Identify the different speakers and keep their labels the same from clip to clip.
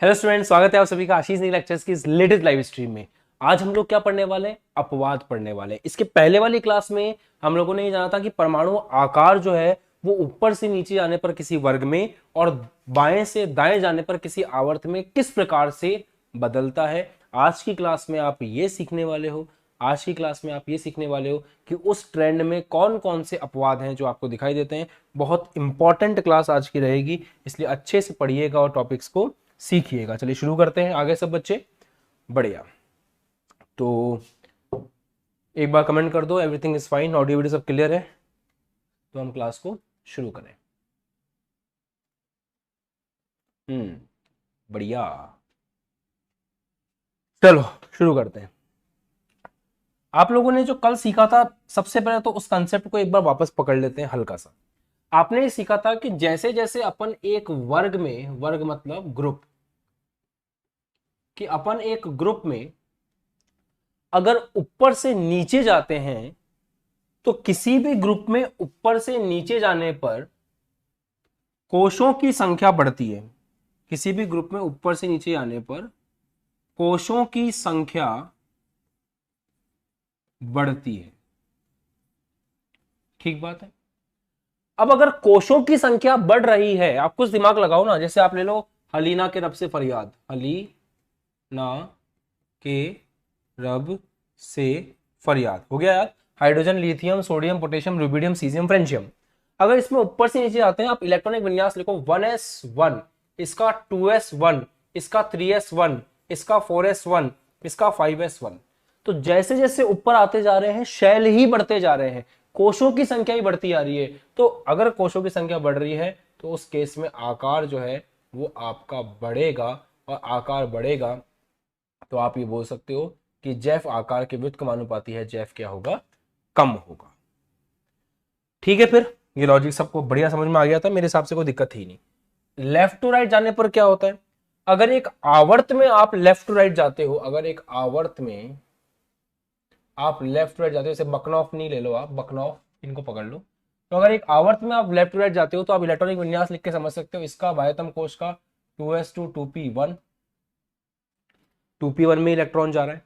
Speaker 1: Hello students, स्वागत है आप सभी का आशीष नी लेक्चर्स की इस लेटेस्ट लाइव स्ट्रीम में। आज हम लोग क्या पढ़ने वाले हैं? अपवाद पढ़ने वाले हैं। इसके पहले वाली क्लास में हम लोगों ने ये जाना था कि परमाणु आकार जो है वो ऊपर से नीचे जाने पर किसी वर्ग में और बाएं से दाएं जाने पर किसी आवर्त में किस प्रकार से बदलता है। आज की क्लास में आप ये सीखने वाले हो कि उस ट्रेंड में कौन कौन से अपवाद हैं जो आपको दिखाई देते हैं। बहुत इंपॉर्टेंट क्लास आज की रहेगी, इसलिए अच्छे से पढ़िएगा और टॉपिक्स को सीखिएगा। चलिए शुरू करते हैं। आगे सब बच्चे बढ़िया। तो एक बार कमेंट कर दो everything is fine, audio video सब क्लियर है, तो हम क्लास को शुरू करें। बढ़िया, चलो शुरू करते हैं। आप लोगों ने जो कल सीखा था, सबसे पहले तो उस कंसेप्ट को एक बार वापस पकड़ लेते हैं हल्का सा। आपने सीखा था कि जैसे जैसे अपन एक वर्ग में, वर्ग मतलब ग्रुप, कि अपन एक ग्रुप में अगर ऊपर से नीचे जाते हैं तो किसी भी ग्रुप में ऊपर से नीचे जाने पर कोशों की संख्या बढ़ती है। किसी भी ग्रुप में ऊपर से नीचे आने पर कोशों की संख्या बढ़ती है। ठीक बात है। अब अगर कोशों की संख्या बढ़ रही है, आप कुछ दिमाग लगाओ ना। जैसे आप ले लो हलीना के रब से फरियाद, हलीना के रब से फरियाद, हो गया यार। Hydrogen, lithium, sodium, potassium, rubidium, caesium, francium. अगर इसमें ऊपर से नीचे आते हैं, आप इलेक्ट्रॉनिक विन्यास लिखो 1s1, इसका 2s1, इसका 3s1, इसका 4s1, इसका 5s1। तो जैसे जैसे ऊपर आते जा रहे हैं शैल ही बढ़ते जा रहे हैं, कोशों की संख्या ही बढ़ती जा रही है। तो अगर कोशों की संख्या बढ़ रही है तो उस केस में आकार जो है वो आपका बढ़ेगा, और आकार बढ़ेगा तो आप ये बोल सकते हो कि जैफ आकार के व्युत्क्रमानुपाती है, जैफ क्या होगा? कम होगा। ठीक है, फिर ये लॉजिक सबको बढ़िया समझ में आ गया था, मेरे हिसाब से कोई दिक्कत ही नहीं। लेफ्ट टू राइट जाने पर क्या होता है? अगर एक आवर्त में आप लेफ्ट टू राइट जाते हो, अगर एक आवर्त में आप लेफ्ट टू राइट जाते हो, जैसे बकनॉफ नहीं ले लो आप, बकनॉफ इनको पकड़ लो। तो अगर एक आवर्त में आप लेफ्ट टू राइट जाते हो तो आप इलेक्ट्रॉनिक विन्यास लिख के समझ सकते हो। इसका बाह्यतम कोश का 2s2 2p1, 2p1 में इलेक्ट्रॉन जा रहा है।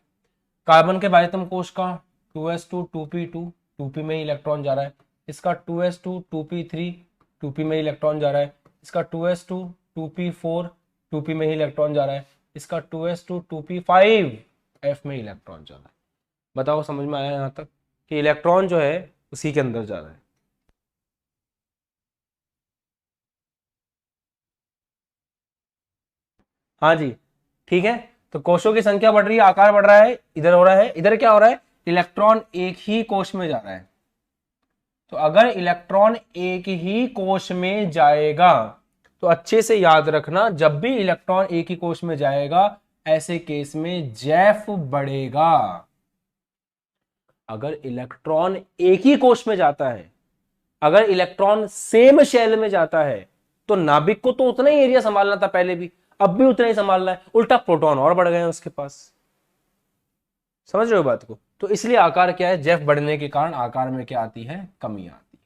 Speaker 1: कार्बन के बाह्यतम कोश का 2s2 2p2, 2p में इलेक्ट्रॉन जा रहा है। इसका 2s2 2p3, 2p में इलेक्ट्रॉन जा रहा है। इसका 2s2 2p4, 2p में ही इलेक्ट्रॉन जा रहा है। इसका 2s2 2p5, f में इलेक्ट्रॉन जा रहा है। बताओ समझ में आया यहां तक कि इलेक्ट्रॉन जो है उसी के अंदर जा रहा है। हाँ जी, ठीक है। तो कोशों की संख्या बढ़ रही है, आकार बढ़ रहा है, इधर हो रहा है, इधर क्या हो रहा है? इलेक्ट्रॉन एक ही कोश में जा रहा है। तो अगर इलेक्ट्रॉन एक ही कोश में जाएगा तो अच्छे से याद रखना, जब भी इलेक्ट्रॉन एक ही कोश में जाएगा ऐसे केस में जैफ बढ़ेगा। अगर इलेक्ट्रॉन एक ही कोश में जाता है, अगर इलेक्ट्रॉन सेम शेल में जाता है, तो नाभिक को तो उतना ही एरिया संभालना था पहले भी, अब भी उतना ही संभालना है, उल्टा प्रोटॉन और बढ़ गए हैं उसके पास। समझ रहे हो बात को? तो इसलिए आकार क्या है? जेफ बढ़ने के कारण आकार में क्या आती है? कमी आती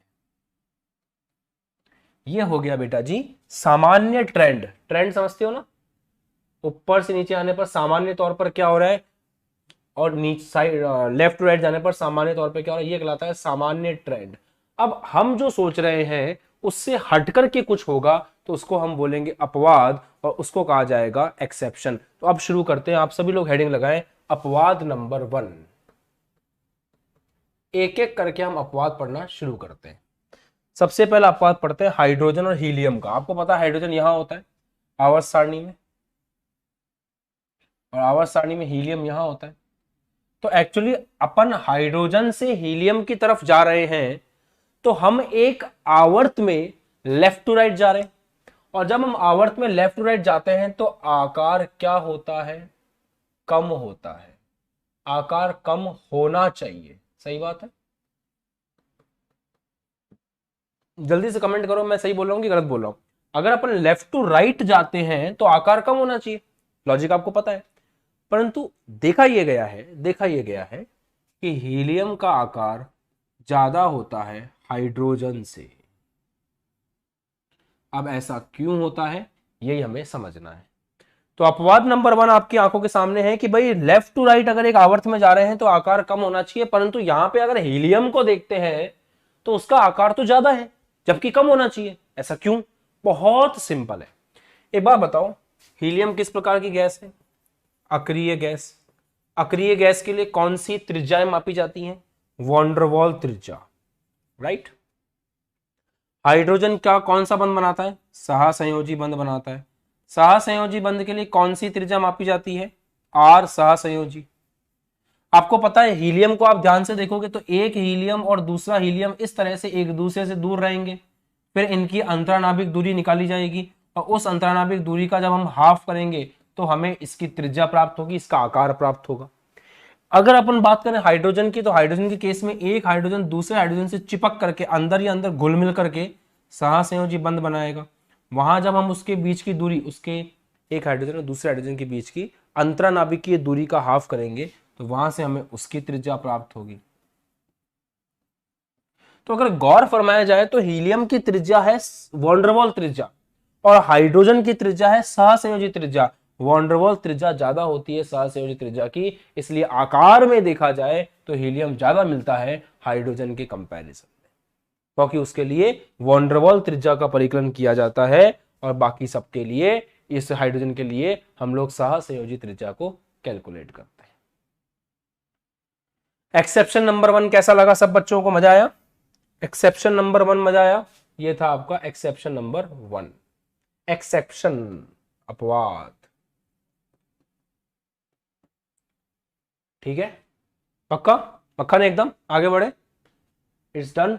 Speaker 1: है। ये हो गया बेटा जी सामान्य ट्रेंड। ट्रेंड समझते हो ना? ऊपर से नीचे आने पर सामान्य तौर पर क्या हो रहा है, और नीचे साइड लेफ्ट टू राइट जाने पर सामान्य तौर पर क्या हो रहा है, ये कहलाता है सामान्य ट्रेंड। अब हम जो सोच रहे हैं उससे हटकर के कुछ होगा तो उसको हम बोलेंगे अपवाद, और उसको कहा जाएगा एक्सेप्शन। तो अब शुरू करते हैं। आप सभी लोग हेडिंग लगाएं, अपवाद नंबर 1। एक एक करके हम अपवाद पढ़ना शुरू करते हैं। सबसे पहला अपवाद पढ़ते हैं हाइड्रोजन और हीलियम का। आपको पता है हाइड्रोजन यहां होता है आवर्त सारणी में, और आवर्त सारणी में हीलियम यहां होता है। तो एक्चुअली अपन हाइड्रोजन से हीलियम की तरफ जा रहे हैं, तो हम एक आवर्त में लेफ्ट टू राइट जा रहे हैं, और जब हम आवर्त में लेफ्ट टू राइट जाते हैं तो आकार क्या होता है? कम होता है। आकार कम होना चाहिए, सही बात है। जल्दी से कमेंट करो मैं सही बोल रहा हूं कि गलत बोल रहा हूं। अगर अपन लेफ्ट टू राइट जाते हैं तो आकार कम होना चाहिए, लॉजिक आपको पता है। परंतु देखा यह गया है कि हीलियम का आकार ज्यादा होता है हाइड्रोजन से। अब ऐसा क्यों होता है यही हमें समझना है। तो अपवाद नंबर 1 आपकी आंखों के सामने है कि भाई लेफ्ट टू राइट अगर एक आवर्त में जा रहे हैं तो आकार कम होना चाहिए, परंतु यहां पे अगर हीलियम को देखते हैं तो उसका आकार तो ज्यादा है जबकि कम होना चाहिए। ऐसा क्यों? बहुत सिंपल है। एक बात बताओ, हीलियम किस प्रकार की गैस है? अक्रिय गैस। अक्रिय गैस के लिए कौन सी त्रिज्याएं मापी जाती हैं? वॉन्डरवॉल त्रिज्या, राइट। हाइड्रोजन का कौन सा बंध बनाता है? सहसंयोजी बंध बनाता है। सहसंयोजी बंध के लिए कौन सी त्रिज्या मापी जाती है? आर सहसंयोजी। आपको पता है हीलियम को आप ध्यान से देखोगे तो एक हीलियम और दूसरा हीलियम इस तरह से एक दूसरे से दूर रहेंगे, फिर इनकी अंतरानाभिक दूरी निकाली जाएगी और उस अंतरानाभिक दूरी का जब हम हाफ करेंगे तो हमें इसकी त्रिज्या प्राप्त होगी, इसका आकार प्राप्त होगा। अगर अपन बात करें हाइड्रोजन की, तो हाइड्रोजन के केस में एक हाइड्रोजन दूसरे हाइड्रोजन से चिपक करके अंदर ही अंदर घुल मिल करके सहसंयोजी बंध बनाएगा। वहां जब हम उसके बीच की दूरी, उसके एक हाइड्रोजन और दूसरे हाइड्रोजन के बीच की अंतरानाभिकीय दूरी का हाफ करेंगे तो वहां से हमें उसकी त्रिज्या प्राप्त होगी। तो अगर गौर फरमाया जाए तो हीलियम की त्रिज्या है वॉन्डरवॉल त्रिज्या और हाइड्रोजन की त्रिज्या है सहसंयोजी त्रिज्या। वॉन्डरवॉल त्रिज्या ज्यादा होती है सहसंयोजी त्रिज्या की, इसलिए आकार में देखा जाए तो हीलियम ज्यादा मिलता है हाइड्रोजन के कंपैरिजन में, क्योंकि उसके लिए वॉन्डरवॉल त्रिज्या का परिकलन किया जाता है और बाकी सबके लिए, इस हाइड्रोजन के लिए हम लोग सहसंयोजी त्रिज्या को कैलकुलेट करते हैं। एक्सेप्शन नंबर 1 कैसा लगा सब बच्चों को? मजा आया? एक्सेप्शन नंबर 1 मजा आया? ये था आपका एक्सेप्शन नंबर 1। एक्सेप्शन, अपवाद। ठीक है, पक्का? पक्का नहीं एकदम? आगे बढ़े, इट्स डन।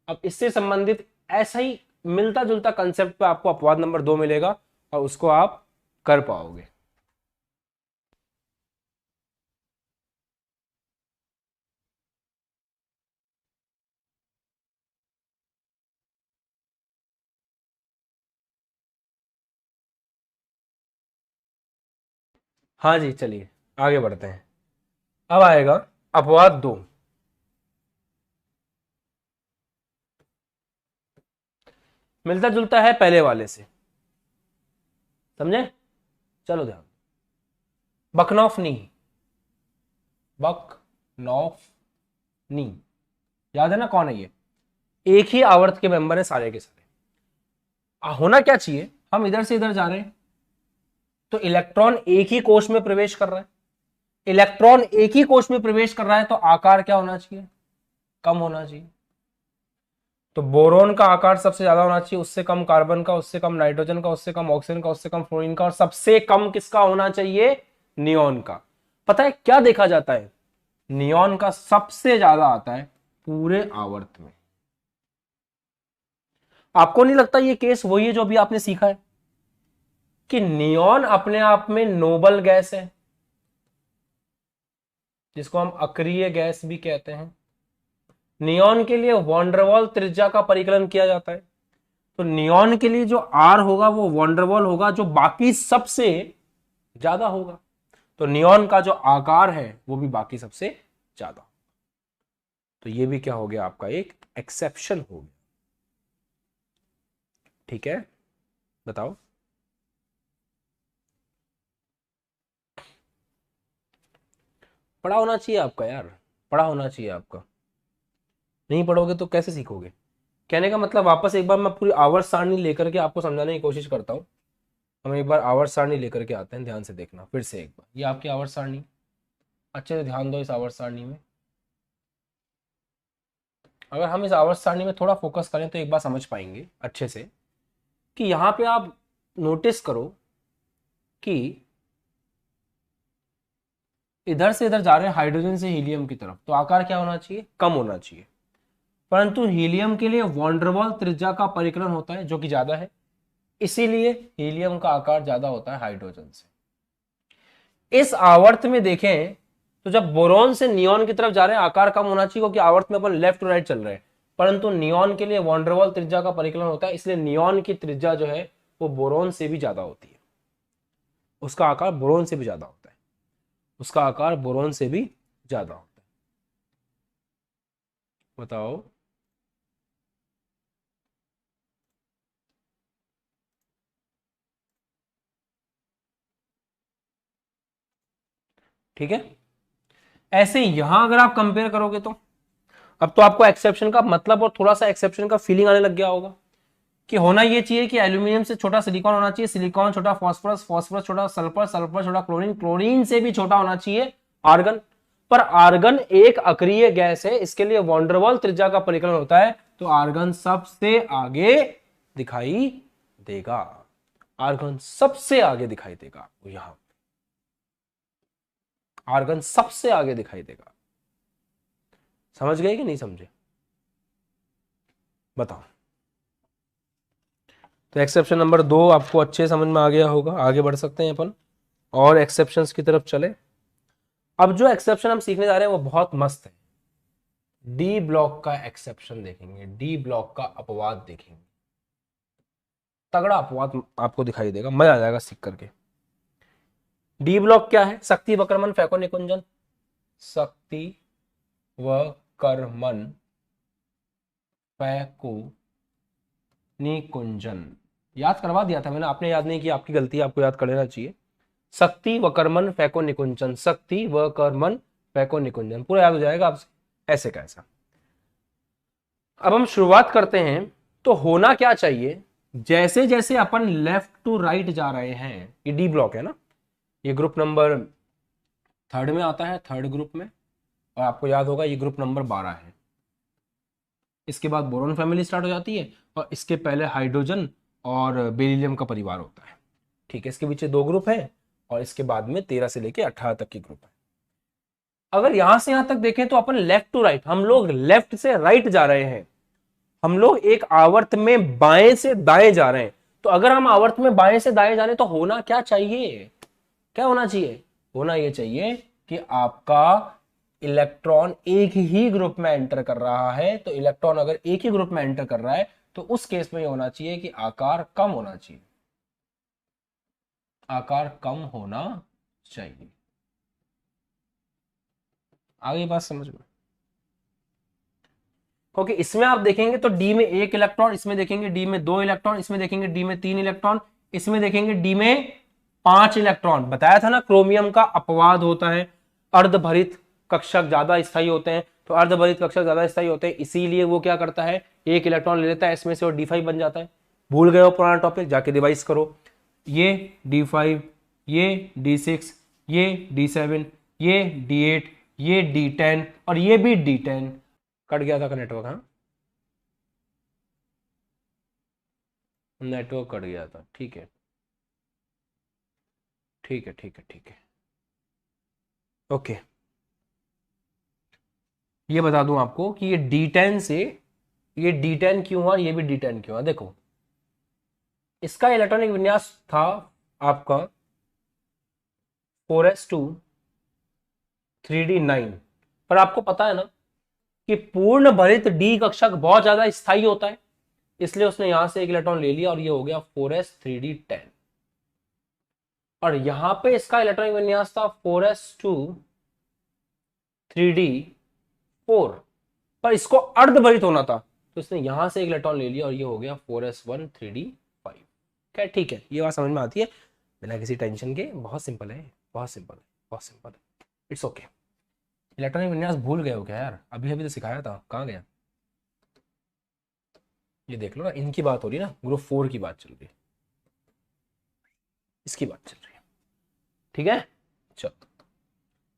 Speaker 1: अब इससे संबंधित ऐसा ही मिलता जुलता कंसेप्ट पे आपको अपवाद नंबर 2 मिलेगा और उसको आप कर पाओगे। हाँ जी, चलिए आगे बढ़ते हैं। अब आएगा अपवाद 2। मिलता जुलता है पहले वाले से, समझे? चलो ध्यान। बकनॉफ नी, बकनॉफ नी, याद है ना कौन है ये? एक ही आवर्त के मेंबर है सारे के सारे। होना क्या चाहिए, हम इधर से इधर जा रहे हैं तो इलेक्ट्रॉन एक ही कोश में प्रवेश कर रहा है। इलेक्ट्रॉन एक ही कोश में प्रवेश कर रहा है तो आकार क्या होना चाहिए? कम होना चाहिए। तो बोरोन का आकार सबसे ज्यादा होना चाहिए, उससे कम कार्बन का, उससे कम नाइट्रोजन का, उससे कम ऑक्सीजन का, उससे कम फ्लोरीन का, और सबसे कम किसका होना चाहिए? नियोन का। पता है क्या देखा जाता है? नियोन का सबसे ज्यादा आता है पूरे आवर्त में। आपको नहीं लगता ये केस वही है जो अभी आपने सीखा है कि नियोन अपने आप में नोबल गैस है, जिसको हम अक्रिय गैस भी कहते हैं। नियोन के लिए वॉन्डरवॉल त्रिज्या का परिकलन किया जाता है, तो नियोन के लिए जो आर होगा वो वॉन्डरवॉल होगा जो बाकी सबसे ज्यादा होगा। तो नियोन का जो आकार है वो भी बाकी सबसे ज्यादा। तो ये भी क्या हो गया आपका? एक एक्सेप्शन हो गया। ठीक है, बताओ। पढ़ा होना चाहिए आपका यार, पढ़ा होना चाहिए आपका। नहीं पढ़ोगे तो कैसे सीखोगे? कहने का मतलब वापस एक बार मैं पूरी आवर्त सारणी लेकर के आपको समझाने की कोशिश करता हूँ। हम एक बार आवर्त सारणी लेकर के आते हैं, ध्यान से देखना फिर से एक बार। ये आपकी आवर्त सारणी, अच्छे से ध्यान दो इस आवर्त सारणी में। अगर हम इस आवर्त सारणी में थोड़ा फोकस करें तो एक बार समझ पाएंगे अच्छे से कि यहां पे आप नोटिस करो कि इधर से इधर जा रहे हैं हाइड्रोजन से हीलियम की तरफ, तो आकार क्या होना चाहिए? कम होना चाहिए। परंतु हीलियम के लिए वॉन्डरवॉल त्रिज्या का परिकलन होता है जो कि ज्यादा है, इसीलिए हीलियम का आकार ज्यादा होता है हाइड्रोजन से। इस आवर्त में देखें तो जब बोरॉन से नियोन की तरफ जा रहे हैं आकार कम होना चाहिए क्योंकि आवर्त में अपन लेफ्ट टू राइट चल रहे हैं, परंतु नियोन के लिए वॉन्डरवॉल त्रिज्या का परिकलन होता है, इसलिए नियोन की त्रिज्या जो है वो बोरॉन से भी ज्यादा होती है। उसका आकार बोरॉन से भी ज्यादा होता है, उसका आकार बोरॉन से भी ज्यादा होता है। बताओ। ठीक है। ऐसे यहां अगर आप कंपेयर करोगे तो अब तो आपको एक्सेप्शन का मतलब और थोड़ा सा एक्सेप्शन का फीलिंग आने लग गया होगा कि होना ये चाहिए कि एल्यूमिनियम से छोटा सिलिकॉन होना चाहिए, सिलिकॉन छोटा फॉस्फोरस, फॉस्फोरस छोटा सल्फर, सल्फर छोटा क्लोरीन, क्लोरीन से भी छोटा होना चाहिए आर्गन। पर आर्गन एक अक्रिय गैस है, इसके लिए वॉन्डरवॉल त्रिज्या का परिकलन होता है, तो आर्गन सबसे आगे दिखाई देगा। आर्गन सबसे आगे दिखाई देगा, यहां आर्गन सबसे आगे दिखाई देगा। समझ गए कि नहीं समझे, बताओ। तो एक्सेप्शन नंबर 2 आपको अच्छे समझ में आ गया होगा। आगे बढ़ सकते हैं अपन और एक्सेप्शंस की तरफ चले। अब जो एक्सेप्शन हम सीखने जा रहे हैं वो बहुत मस्त है। डी ब्लॉक का एक्सेप्शन देखेंगे, डी ब्लॉक का अपवाद देखेंगे। तगड़ा अपवाद आपको दिखाई देगा, मजा आ जाएगा सीख करके। डी ब्लॉक क्या है? शक्ति, वक्रमन, फैको, निकुंजन। शक्ति वक्रमन फैको निकुंजन। याद करवा दिया था मैंने, आपने याद नहीं किया, आपकी गलती है, आपको याद कर लेना चाहिए। शक्ति वक्रमन फैको निकुंजन, शक्ति वक्रमन फैको निकुंजन, पूरा याद हो जाएगा आपसे, ऐसे कैसा। अब हम शुरुआत करते हैं। तो होना क्या चाहिए, जैसे जैसे अपन लेफ्ट टू राइट जा रहे हैं, ये डी ब्लॉक है ना, ये ग्रुप नंबर 3 में आता है, 3rd ग्रुप में, और आपको याद होगा ये ग्रुप नंबर 12 है। इसके बाद बोरॉन फैमिली स्टार्ट हो जाती है, और इसके पहले हाइड्रोजन और बेरिलियम का परिवार होता है। ठीक है, इसके पीछे 2 ग्रुप है, और इसके बाद में 13 से लेके 18 तक की ग्रुप है। अगर यहां से यहां तक देखें तो अपन लेफ्ट टू राइट, हम लोग लेफ्ट से राइट जा रहे हैं, हम लोग एक आवर्त में बाएं से दाएं जा रहे हैं। तो अगर हम आवर्त में बाएं से दाएं जा रहे हैं तो होना क्या चाहिए, क्या होना चाहिए? होना यह चाहिए कि आपका इलेक्ट्रॉन एक ही ग्रुप में एंटर कर रहा है। तो इलेक्ट्रॉन अगर एक ही ग्रुप में एंटर कर रहा है तो उस केस में यह होना चाहिए कि आकार कम होना चाहिए, आकार कम होना चाहिए। आगे बात समझ में? क्योंकि इसमें आप देखेंगे तो डी में 1 इलेक्ट्रॉन, इसमें देखेंगे डी में 2 इलेक्ट्रॉन, इसमें देखेंगे डी में 3 इलेक्ट्रॉन, इसमें देखेंगे डी में 5 इलेक्ट्रॉन। बताया था ना क्रोमियम का अपवाद होता है, अर्धभरित कक्षक ज्यादा स्थायी होते हैं। तो अर्धभरित कक्षक ज्यादा स्थायी होते हैं, इसीलिए वो क्या करता है, 1 इलेक्ट्रॉन ले लेता है इसमें से और D5 बन जाता है। भूल गए हो पुराना टॉपिक, जाके रिवाइज करो। ये D5, ये D6, ये D7, ये D8, ये D10 और ये भी D10। कट गया था का नेटवर्क, हाँ नेटवर्क कट गया था, ठीक है ठीक है ठीक है ठीक है, ओके। ये बता दूं आपको कि ये D10 से ये D10 क्यों हुआ, ये भी D10 क्यों हुआ। देखो इसका इलेक्ट्रॉनिक विन्यास था आपका 4s2 3d9, पर आपको पता है ना कि पूर्ण भरित डी कक्षक बहुत ज्यादा स्थायी होता है, इसलिए उसने यहां से 1 इलेक्ट्रॉन ले लिया और ये हो गया 4s3d10। और यहां पे इसका इलेक्ट्रॉनिक विन्यास था 4s2 3d4, पर इसको अर्धभरित होना था, तो इसने यहां से 1 इलेक्ट्रॉन ले लिया और ये हो गया 4s1 3d5। क्या ठीक है, ये बात समझ में आती है बिना किसी टेंशन के? बहुत सिंपल है, बहुत सिंपल है, बहुत सिंपल है, इट्स ओके। इलेक्ट्रॉनिक विन्यास भूल गए हो क्या यार? अभी अभी तो सिखाया था, कहाँ गया? ये देख लो ना, इनकी बात हो रही है ना, ग्रुप 4 की बात चल रही है, इसकी बात चल रही है, ठीक है। चलो,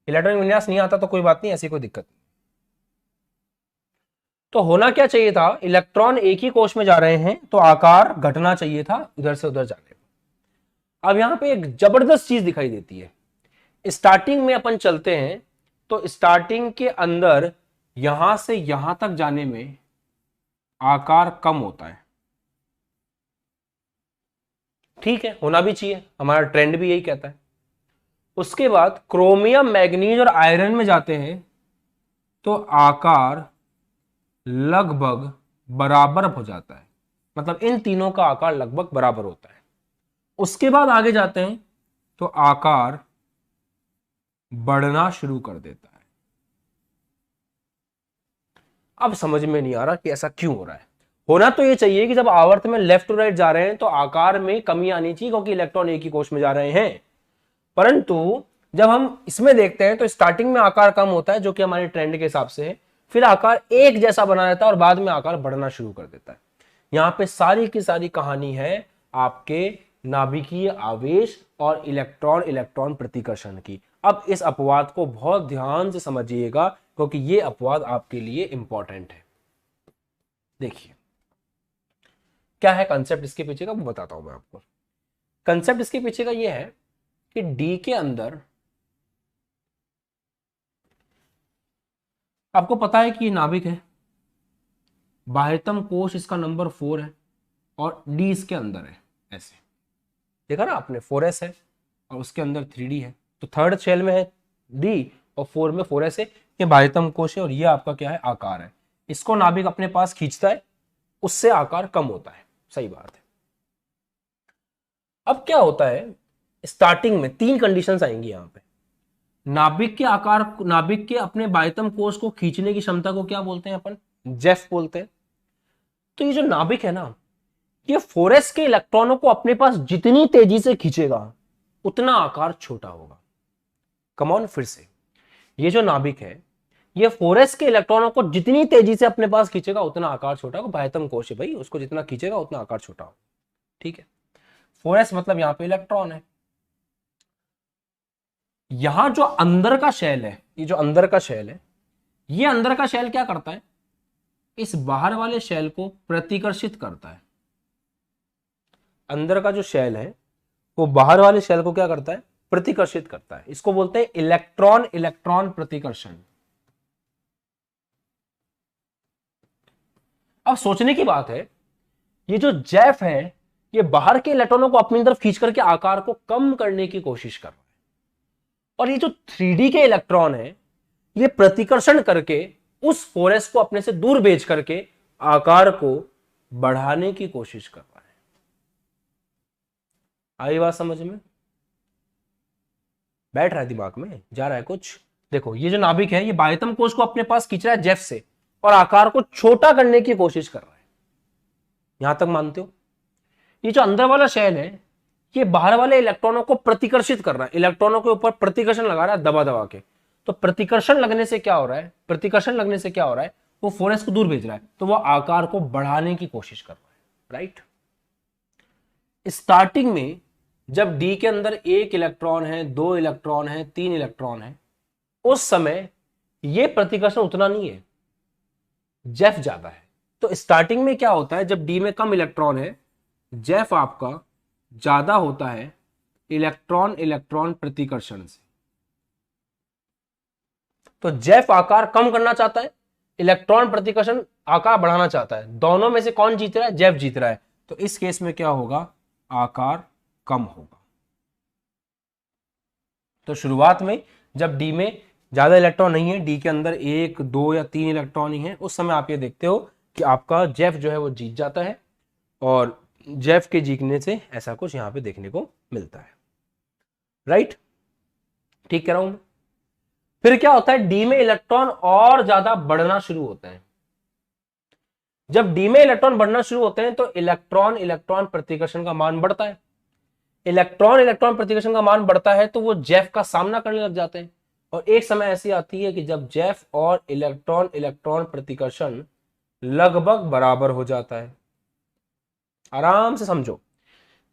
Speaker 1: इलेक्ट्रॉनिक विन्यास नहीं आता तो कोई बात नहीं, ऐसी कोई दिक्कत नहीं। तो होना क्या चाहिए था, इलेक्ट्रॉन एक ही कोश में जा रहे हैं तो आकार घटना चाहिए था उधर से उधर जाने में। अब यहां पे एक जबरदस्त चीज दिखाई देती है। स्टार्टिंग में अपन चलते हैं तो स्टार्टिंग के अंदर यहां से यहां तक जाने में आकार कम होता है, ठीक है, होना भी चाहिए, हमारा ट्रेंड भी यही कहता है। उसके बाद क्रोमियम, मैग्नीज और आयरन में जाते हैं तो आकार लगभग बराबर हो जाता है, मतलब इन तीनों का आकार लगभग बराबर होता है। उसके बाद आगे जाते हैं तो आकार बढ़ना शुरू कर देता है। अब समझ में नहीं आ रहा कि ऐसा क्यों हो रहा है। होना तो ये चाहिए कि जब आवर्त में लेफ्ट टू राइट जा रहे हैं तो आकार में कमी आनी चाहिए, क्योंकि इलेक्ट्रॉन एक ही कोश में जा रहे हैं। परंतु जब हम इसमें देखते हैं तो स्टार्टिंग में आकार कम होता है जो कि हमारे ट्रेंड के हिसाब से है, फिर आकार एक जैसा बना रहता है और बाद में आकार बढ़ना शुरू कर देता है। यहां पे सारी की सारी कहानी है आपके नाभिकीय आवेश और इलेक्ट्रॉन इलेक्ट्रॉन प्रतिकर्षण की। अब इस अपवाद को बहुत ध्यान से समझिएगा क्योंकि ये अपवाद आपके लिए इंपॉर्टेंट है। देखिए क्या है कंसेप्ट इसके पीछे का, वो बताता हूं मैं आपको। कंसेप्ट इसके पीछे का ये है कि डी के अंदर आपको पता है कि ये नाभिक है, बाह्यतम कोश इसका नंबर 4 है और डी इसके अंदर है, ऐसे देखा ना आपने, 4s है और उसके अंदर 3d है, तो थर्ड शेल में है डी और 4 में 4s है। ये बाह्यतम कोश है और ये आपका क्या है, आकार है। इसको नाभिक अपने पास खींचता है, उससे आकार कम होता है, सही बात है। अब क्या होता है, स्टार्टिंग में 3 कंडीशंस आएंगी यहां पे। नाभिक के आकार, नाभिक के अपने बाह्यतम कोश को खींचने की क्षमता को क्या बोलते हैं अपन, जेफ बोलते हैं। तो ये जो नाभिक है ना, ये 4s के इलेक्ट्रॉनों को अपने पास जितनी तेजी से खींचेगा उतना आकार छोटा होगा। कमॉन, फिर से, ये जो नाभिक है ये 4s के इलेक्ट्रॉनों को जितनी तेजी से अपने पास खींचेगा उतना आकार छोटा होगा। बाह्यतम कोश है भाई, उसको जितना खींचेगा उतना आकार छोटा होगा, ठीक है। 4s मतलब यहां पे इलेक्ट्रॉन है। यहां जो अंदर का शेल है, ये जो अंदर का शेल है, ये अंदर का शेल क्या करता है, इस बाहर वाले शेल को प्रतिकर्षित करता है। अंदर का जो शेल है वो बाहर वाले शेल को क्या करता है, प्रतिकर्षित करता है। इसको बोलते हैं इलेक्ट्रॉन इलेक्ट्रॉन प्रतिकर्षण। अब सोचने की बात है, ये जो जेफ है ये बाहर के इलेक्ट्रॉनों को अपनी तरफ खींच करके आकार को कम करने की कोशिश कर रहा है, और ये जो 3d के इलेक्ट्रॉन है ये प्रतिकर्षण करके उस 4s को अपने से दूर भेज करके आकार को बढ़ाने की कोशिश कर रहा है। आई बात समझ में, बैठ रहा है दिमाग में, जा रहा है कुछ। देखो ये जो नाभिक है ये बाह्यतम कोश को अपने पास खींच रहा है जेफ से और आकार को छोटा करने की कोशिश कर रहा है, यहां तक मानते हो। ये जो अंदर वाला शेल है ये बाहर वाले इलेक्ट्रॉनों को प्रतिकर्षित कर रहा है, इलेक्ट्रॉनों के ऊपर प्रतिकर्षण लगा रहा है दबा दबा के। तो प्रतिकर्षण लगने से क्या हो रहा है, प्रतिकर्षण लगने से क्या हो रहा है, वो 4s को दूर भेज रहा है, तो वो आकार को बढ़ाने की कोशिश कर रहा है, राइट। स्टार्टिंग में जब डी के अंदर 1 इलेक्ट्रॉन है, 2 इलेक्ट्रॉन है, 3 इलेक्ट्रॉन है, उस समय ये प्रतिकर्षण उतना नहीं है, जेफ ज्यादा है। तो स्टार्टिंग में क्या होता है, जब डी में कम इलेक्ट्रॉन है, जेफ आपका ज्यादा होता है इलेक्ट्रॉन इलेक्ट्रॉन प्रतिकर्षण से। तो जेफ आकार कम करना चाहता है, इलेक्ट्रॉन प्रतिकर्षण आकार बढ़ाना चाहता है, दोनों में से कौन जीत रहा है, जेफ जीत रहा है। तो इस केस में क्या होगा, आकार कम होगा। तो शुरुआत में जब डी में ज्यादा इलेक्ट्रॉन नहीं है, डी के अंदर 1, 2 या 3 इलेक्ट्रॉन ही है, उस समय आप ये देखते हो कि आपका जेफ जो है वो जीत जाता है, और जेफ के जीतने से ऐसा कुछ यहां पे देखने को मिलता है, राइट। ठीक कह रहा हूं मैं। फिर क्या होता है, डी में इलेक्ट्रॉन और ज्यादा बढ़ना शुरू होते हैं। जब डी में इलेक्ट्रॉन बढ़ना शुरू होते हैं तो इलेक्ट्रॉन इलेक्ट्रॉन प्रतिकर्षण का मान बढ़ता है। इलेक्ट्रॉन इलेक्ट्रॉन प्रतिकर्षण का मान बढ़ता है तो वो जेफ का सामना करने लग जाते हैं, और एक समय ऐसी आती है कि जब जेफ और इलेक्ट्रॉन इलेक्ट्रॉन प्रतिकर्षण लगभग बराबर हो जाता है। आराम से समझो,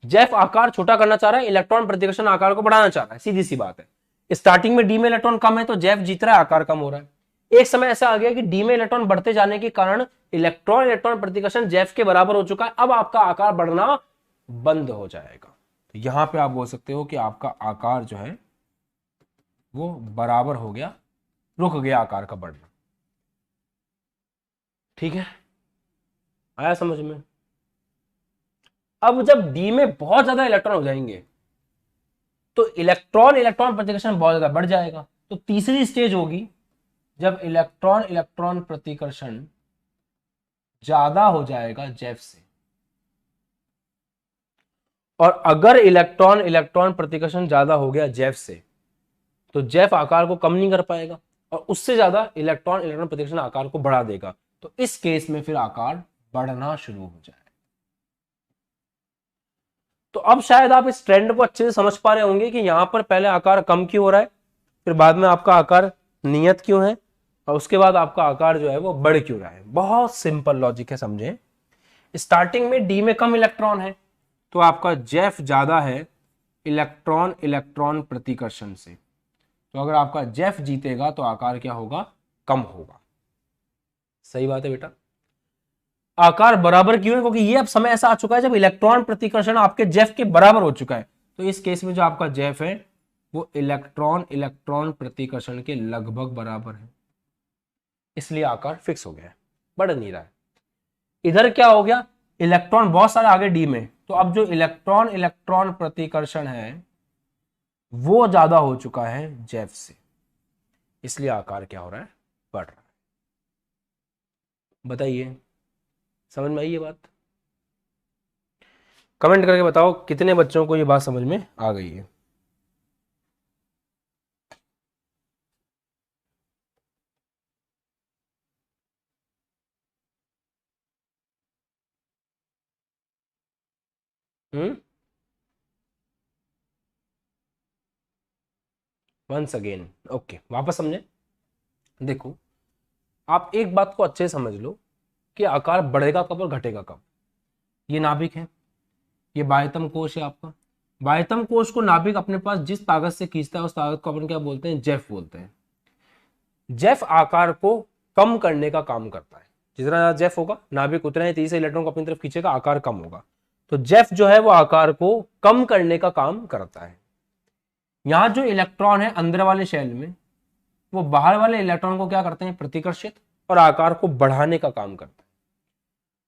Speaker 1: जेफ आकार छोटा करना चाह रहा है, इलेक्ट्रॉन प्रतिकर्षण आकार को बढ़ाना चाह रहा है, सीधी सी बात है। स्टार्टिंग में डी में इलेक्ट्रॉन कम है तो जेफ जीत रहा है, आकार कम हो रहा है। एक समय ऐसा आ गया कि डी में इलेक्ट्रॉन बढ़ते जाने के कारण इलेक्ट्रॉन इलेक्ट्रॉन प्रतिकर्षण जेफ के बराबर हो चुका है, अब आपका आकार बढ़ना बंद हो जाएगा। तो यहां पे आप बोल सकते हो कि आपका आकार जो है वो बराबर हो गया, रुक गया आकार का बढ़ना। ठीक है, आया समझ में। अब जब डी में बहुत ज्यादा इलेक्ट्रॉन हो जाएंगे तो इलेक्ट्रॉन इलेक्ट्रॉन प्रतिकर्षण बहुत ज्यादा बढ़ जाएगा। तो तीसरी स्टेज होगी जब इलेक्ट्रॉन इलेक्ट्रॉन प्रतिकर्षण ज्यादा हो जाएगा जेफ से, और अगर इलेक्ट्रॉन इलेक्ट्रॉन प्रतिकर्षण ज्यादा हो गया जेफ से तो जेफ आकार को कम नहीं कर पाएगा, और उससे ज्यादा इलेक्ट्रॉन इलेक्ट्रॉन प्रतिकर्षण आकार को बढ़ा देगा। तो इस केस में फिर आकार बढ़ना शुरू हो जाए। तो अब शायद आप इस ट्रेंड को अच्छे से समझ पा रहे होंगे कि यहां पर पहले आकार कम क्यों हो रहा है, फिर बाद में आपका आकार नियत क्यों है, और उसके बाद आपका आकार जो है वो बढ़ क्यों रहा है। बहुत सिंपल लॉजिक है, समझे। स्टार्टिंग में डी में कम इलेक्ट्रॉन है तो आपका जेफ ज्यादा है इलेक्ट्रॉन इलेक्ट्रॉन प्रतिकर्षण से। तो अगर आपका जेफ जीतेगा तो आकार क्या होगा, कम होगा। सही बात है बेटा। आकार बराबर क्यों है, क्योंकि ये अब समय ऐसा आ चुका है जब इलेक्ट्रॉन प्रतिकर्षण आपके जेफ के बराबर हो चुका है। तो इस केस में जो आपका जेफ है वो इलेक्ट्रॉन इलेक्ट्रॉन प्रतिकर्षण के लगभग बराबर है, इसलिए आकार फिक्स हो गया है, बढ़ नहीं रहा है। इधर क्या हो गया, इलेक्ट्रॉन बहुत सारे आगे डी में, तो अब जो इलेक्ट्रॉन इलेक्ट्रॉन प्रतिकर्षण है वो ज्यादा हो चुका है जेफ से, इसलिए आकार क्या हो रहा है, बढ़ रहा है। बताइए समझ में आई ये बात? कमेंट करके बताओ कितने बच्चों को ये बात समझ में आ गई है। वंस अगेन ओके, वापस समझे। देखो आप एक बात को अच्छे से समझ लो कि आकार बढ़ेगा कब और घटेगा कब। ये नाभिक है, ये बाह्यतम कोश है आपका। बाह्यतम कोश को नाभिक अपने पास जिस ताकत से खींचता है उस ताकत को अपन क्या बोलते हैं, जेफ बोलते हैं। जेफ आकार को कम करने का काम करता है। जितना ज्यादा जेफ होगा नाभिक उतना ही तेजी से इलेक्ट्रॉन को अपनी तरफ खींचेगा, आकार कम होगा। तो जेफ जो है वो आकार को कम करने का काम करता है। यहां जो इलेक्ट्रॉन है अंदर वाले शेल में, वो बाहर वाले इलेक्ट्रॉन को क्या करते हैं, प्रतिकर्षित और आकार को बढ़ाने का काम करता है।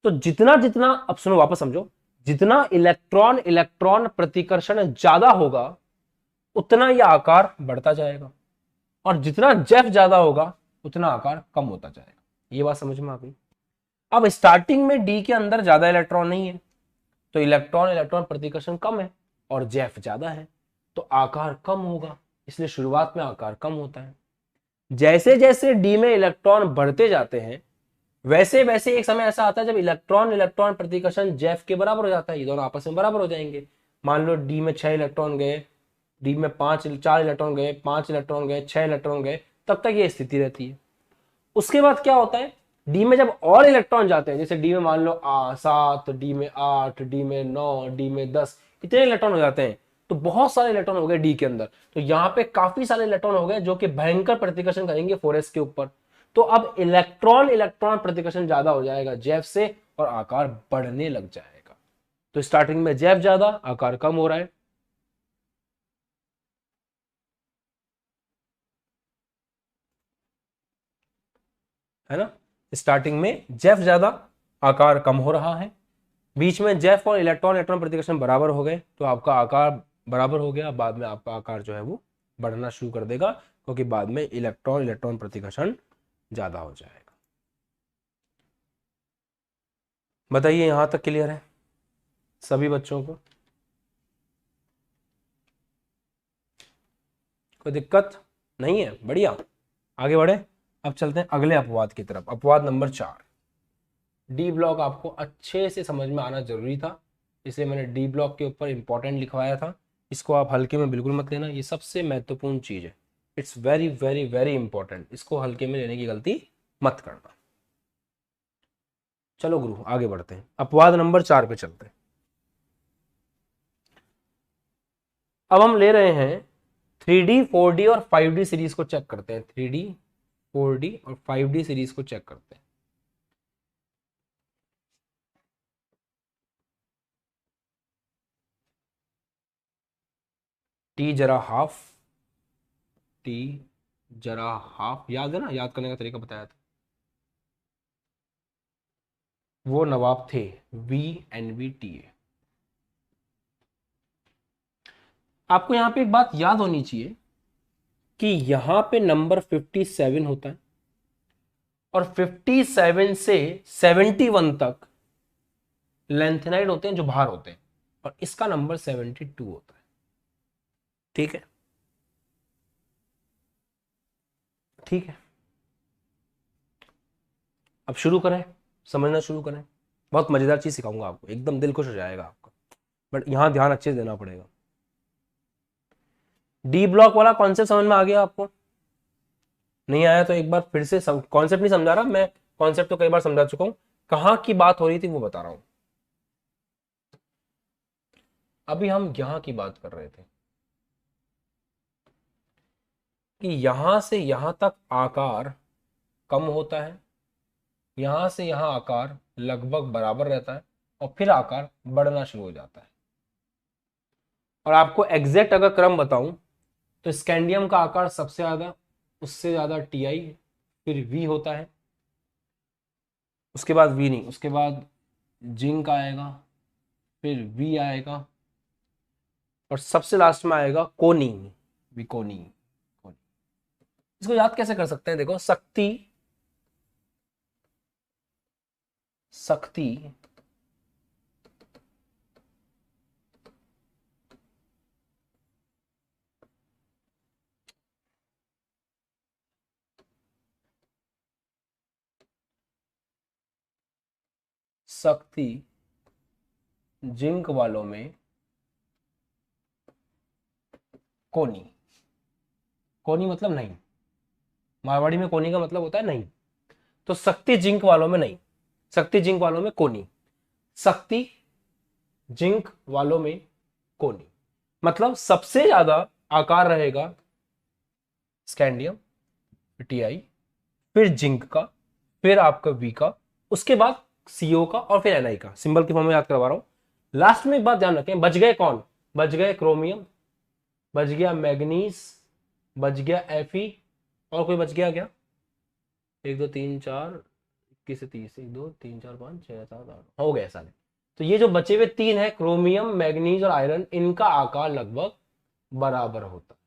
Speaker 1: तो जितना जितना, अब सुनो वापस समझो, जितना इलेक्ट्रॉन इलेक्ट्रॉन प्रतिकर्षण ज्यादा होगा उतना यह आकार बढ़ता जाएगा, और जितना जेफ ज्यादा होगा उतना आकार कम होता जाएगा। ये बात समझ में आ गई। अब स्टार्टिंग में डी के अंदर ज्यादा इलेक्ट्रॉन नहीं है तो इलेक्ट्रॉन इलेक्ट्रॉन प्रतिकर्षण कम है, और जेफ ज्यादा है तो आकार कम होगा, इसलिए शुरुआत में आकार कम होता है। जैसे जैसे डी में इलेक्ट्रॉन बढ़ते जाते हैं वैसे वैसे एक समय ऐसा आता है जब इलेक्ट्रॉन इलेक्ट्रॉन प्रतिकर्षण जेफ के बराबर हो जाता है, ये दोनों आपस में बराबर हो जाएंगे। मान लो डी में 6 इलेक्ट्रॉन गए, डी में 4 इलेक्ट्रॉन गए, 5 इलेक्ट्रॉन गए, 6 इलेक्ट्रॉन गए, तब तक ये स्थिति रहती है। उसके बाद क्या होता है, डी में जब और इलेक्ट्रॉन जाते हैं, जैसे डी में मान लो 7, डी में 8, डी में 9, डी में 10, इतने इलेक्ट्रॉन हो जाते हैं। तो बहुत सारे इलेक्ट्रॉन हो गए डी के अंदर, तो यहाँ पे काफी सारे इलेक्ट्रॉन हो गए जो कि भयंकर प्रतिकर्षण करेंगे 4s के ऊपर। तो अब इलेक्ट्रॉन इलेक्ट्रॉन प्रतिकर्षण ज्यादा हो जाएगा जेफ से और आकार बढ़ने लग जाएगा। तो स्टार्टिंग में जेफ ज्यादा, आकार कम हो रहा है ना। स्टार्टिंग में जेफ ज्यादा, आकार कम हो रहा है, बीच में जेफ और इलेक्ट्रॉन इलेक्ट्रॉन प्रतिकर्षण बराबर हो गए तो आपका आकार बराबर हो गया, बाद में आपका आकार जो है वो बढ़ना शुरू कर देगा, क्योंकि बाद में इलेक्ट्रॉन इलेक्ट्रॉन प्रतिकर्षण ज्यादा हो जाएगा। बताइए यहां तक क्लियर है सभी बच्चों को? कोई दिक्कत नहीं है? बढ़िया, आगे बढ़े। अब चलते हैं अगले अपवाद की तरफ। अपवाद नंबर 4। डी ब्लॉक आपको अच्छे से समझ में आना जरूरी था, इसलिए मैंने डी ब्लॉक के ऊपर इंपॉर्टेंट लिखवाया था। इसको आप हल्के में बिल्कुल मत लेना, ये सबसे महत्वपूर्ण चीज है। It's very very very important, इसको हल्के में लेने की गलती मत करना। चलो गुरु आगे बढ़ते हैं, अपवाद नंबर 4 पे चलते हैं। अब हम ले रहे हैं 3D 4D और 5D सीरीज को चेक करते हैं। 3D 4D और 5D सीरीज को चेक करते हैं। टी जरा हाफ, टी जरा हाफ, याद है ना, याद करने का तरीका बताया था। वो नवाब थे VNV TA। आपको यहां पे एक बात याद होनी चाहिए कि यहां पे नंबर 57 होता है, और 57 से 71 तक लेंथेनाइड होते हैं जो बाहर होते हैं, और इसका नंबर 72 होता है। ठीक है, ठीक है। अब शुरू करें, समझना शुरू करें। बहुत मजेदार चीज सिखाऊंगा आपको, एकदम दिल खुश हो जाएगा आपका। बट यहां ध्यान अच्छे से देना पड़ेगा। डी ब्लॉक वाला कॉन्सेप्ट समझ में आ गया आपको? नहीं आया तो एक बार फिर से कॉन्सेप्ट नहीं समझा रहा मैं, कॉन्सेप्ट तो कई बार समझा चुका हूं, कहां की बात हो रही थी वो बता रहा हूं। अभी हम यहां की बात कर रहे थे कि यहां से यहां तक आकार कम होता है, यहां से यहां आकार लगभग बराबर रहता है, और फिर आकार बढ़ना शुरू हो जाता है। और आपको एग्जैक्ट अगर क्रम बताऊं तो स्कैंडियम का आकार सबसे ज्यादा, उससे ज्यादा टीआई, फिर वी होता है, उसके बाद वी नहीं, उसके बाद जिंक आएगा, फिर वी आएगा, और सबसे लास्ट में आएगा कोनी, विकोनी। इसको याद कैसे कर सकते हैं? देखो, शक्ति, शक्ति शक्ति जिंक वालों में कोनी, कोनी मतलब नहीं, मारवाड़ी में कोनी का मतलब होता है नहीं, तो शक्ति जिंक वालों में नहीं, शक्ति जिंक वालों में कोनी, शक्ति जिंक वालों में कोनी, मतलब सबसे ज्यादा आकार रहेगा स्कैंडियम, टीआई, फिर जिंक का, फिर आपका वी का, उसके बाद सीओ का, और फिर एनआई का। सिंबल की फॉर्म में याद करवा रहा हूं। लास्ट में एक बात ध्यान रखें, बच गए कौन? बच गए क्रोमियम, बच गया मैग्नीज, बच गया एफी, और कोई बच गया क्या? 1 2 3 4 21 से 30, 1 2 3 4 5 6 7 8 हो गए सारे। तो ये जो बचे हुए तीन है, क्रोमियम, मैग्नीज और आयरन, इनका आकार लगभग बराबर होता है।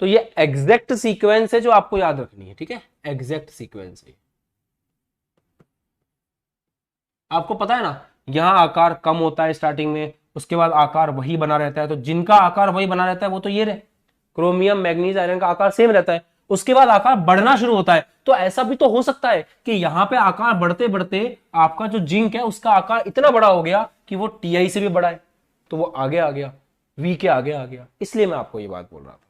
Speaker 1: तो ये एग्जैक्ट सीक्वेंस है जो आपको याद रखनी है, ठीक है? एग्जैक्ट सीक्वेंस है। आपको पता है ना, यहां आकार कम होता है स्टार्टिंग में, उसके बाद आकार वही बना रहता है, तो जिनका आकार वही बना रहता है वो तो ये रहे, क्रोमियम, मैग्नीज, आयरन का आकार सेम रहता है, उसके बाद आकार बढ़ना शुरू होता है। तो ऐसा भी तो हो सकता है कि यहां पे आकार बढ़ते बढ़ते आपका जो जिंक है उसका आकार इतना बड़ा हो गया कि वो टीआई से भी बड़ा है, तो वो आगे आ गया, वी के आगे आ गया। इसलिए मैं आपको ये बात बोल रहा था,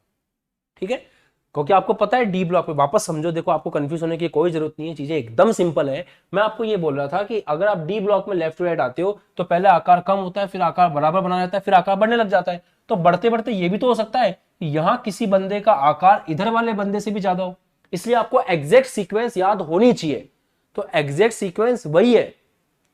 Speaker 1: ठीक है? क्योंकि आपको पता है डी ब्लॉक में, वापस समझो, देखो आपको कंफ्यूज होने की कोई जरूरत नहीं है, चीजें एकदम सिंपल है। मैं आपको ये बोल रहा था कि अगर आप डी ब्लॉक में लेफ्ट टू राइट आते हो तो पहले आकार कम होता है, फिर आकार बराबर बना रहता है, फिर आकार बढ़ने लग जाता है। तो बढ़ते बढ़ते ये भी तो हो सकता है कि यहां किसी बंदे का आकार इधर वाले बंदे से भी ज्यादा हो, इसलिए आपको एग्जैक्ट सीक्वेंस याद होनी चाहिए। तो एग्जैक्ट सीक्वेंस वही है,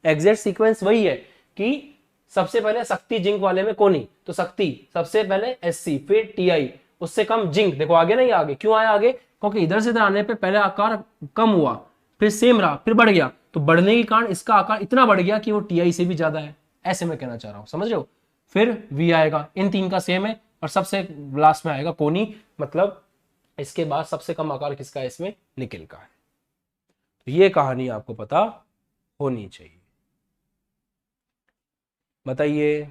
Speaker 1: एग्जैक्ट सीक्वेंस वही है कि सबसे पहले शक्ति जिंक वाले में कोनी, तो शक्ति सबसे पहले एससी, फिर टीआई, उससे कम जिंक। देखो आगे नहीं, आगे क्यों आया आगे? क्योंकि इधर से इधर आने पे पहले आकार कम हुआ, फिर सेम रहा, फिर बढ़ गया, तो बढ़ने के कारण इसका आकार इतना बढ़ गया कि वो टीआई से भी ज्यादा है। ऐसे मैं कहना चाह रहा हूं, समझ रहे हो? फिर वी आएगा, इन तीन का सेम है, और सबसे लास्ट में आएगा कोनी, मतलब इसके बाद सबसे कम आकार किसका है इसमें? निकेल का है। तो ये कहानी आपको पता होनी चाहिए। बताइए।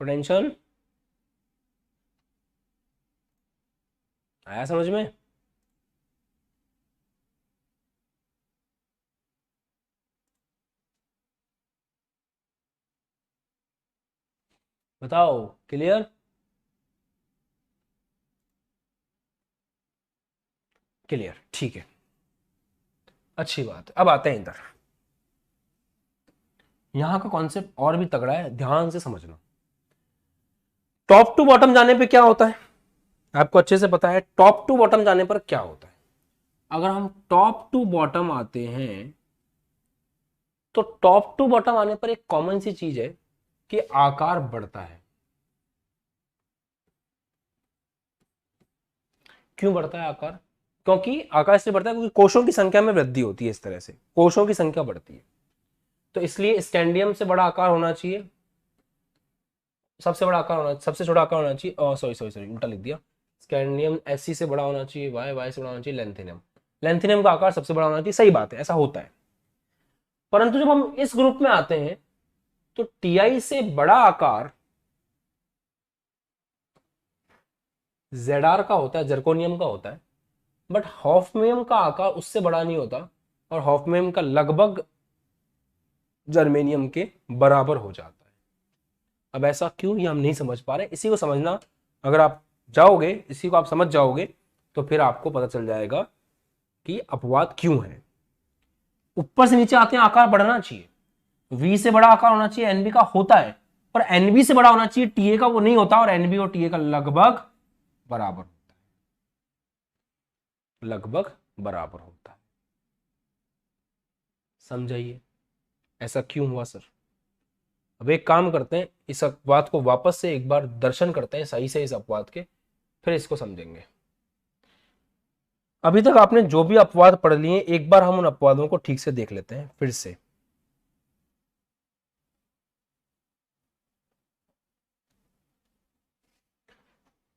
Speaker 1: पोटेंशियल आया समझ में? बताओ, क्लियर? क्लियर, ठीक है, अच्छी बात है। अब आते हैं इधर, यहां का कॉन्सेप्ट और भी तगड़ा है, ध्यान से समझना। टॉप टू बॉटम जाने पे क्या होता है आपको अच्छे से पता है? टॉप टू बॉटम जाने पर क्या होता है? अगर हम टॉप टू बॉटम आते हैं तो टॉप टू बॉटम आने पर एक कॉमन सी चीज है कि आकार बढ़ता है। क्यों बढ़ता है आकार? क्योंकि आकार इसलिए बढ़ता है क्योंकि कोषों की संख्या में वृद्धि होती है, इस तरह से कोषों की संख्या बढ़ती है, तो इसलिए स्कैंडियम से बड़ा आकार होना चाहिए, सबसे बड़ा आकार होना, सबसे छोटा आकार होना चाहिए, सॉरी सॉरी सॉरी उल्टा लिख दिया। स्कैंडियम एससी से बड़ा होना चाहिए, वाई वाई से बड़ा होना चाहिए लेंथेनियम, लेंथेनियम का आकार सबसे बड़ा होना चाहिए। सही बात है, ऐसा होता है। परंतु जब हम इस ग्रुप में आते हैं तो टीआई से बड़ा आकार जेड का होता है, जर्कोनियम का होता है, बट हॉफमैन का आकार उससे बड़ा नहीं होता और हॉफमैन का लगभग जर्मेनियम के बराबर हो जाता है। अब ऐसा क्यों, ये हम नहीं समझ पा रहे। इसी को समझना, अगर आप जाओगे, इसी को आप समझ जाओगे तो फिर आपको पता चल जाएगा कि अपवाद क्यों है। ऊपर से नीचे आते हैं, आकार बढ़ना चाहिए, वी से बड़ा आकार होना चाहिए एनबी का, होता है, पर एनबी से बड़ा होना चाहिए टीए का, वो नहीं होता, और एनबी और टीए का लगभग बराबर होता है, लगभग बराबर होता है। समझाइए ऐसा क्यों हुआ सर। अब एक काम करते हैं, इस अपवाद को वापस से एक बार दर्शन करते हैं सही से इस अपवाद के, फिर इसको समझेंगे। अभी तक आपने जो भी अपवाद पढ़ लिए, एक बार हम उन अपवादों को ठीक से देख लेते हैं फिर से।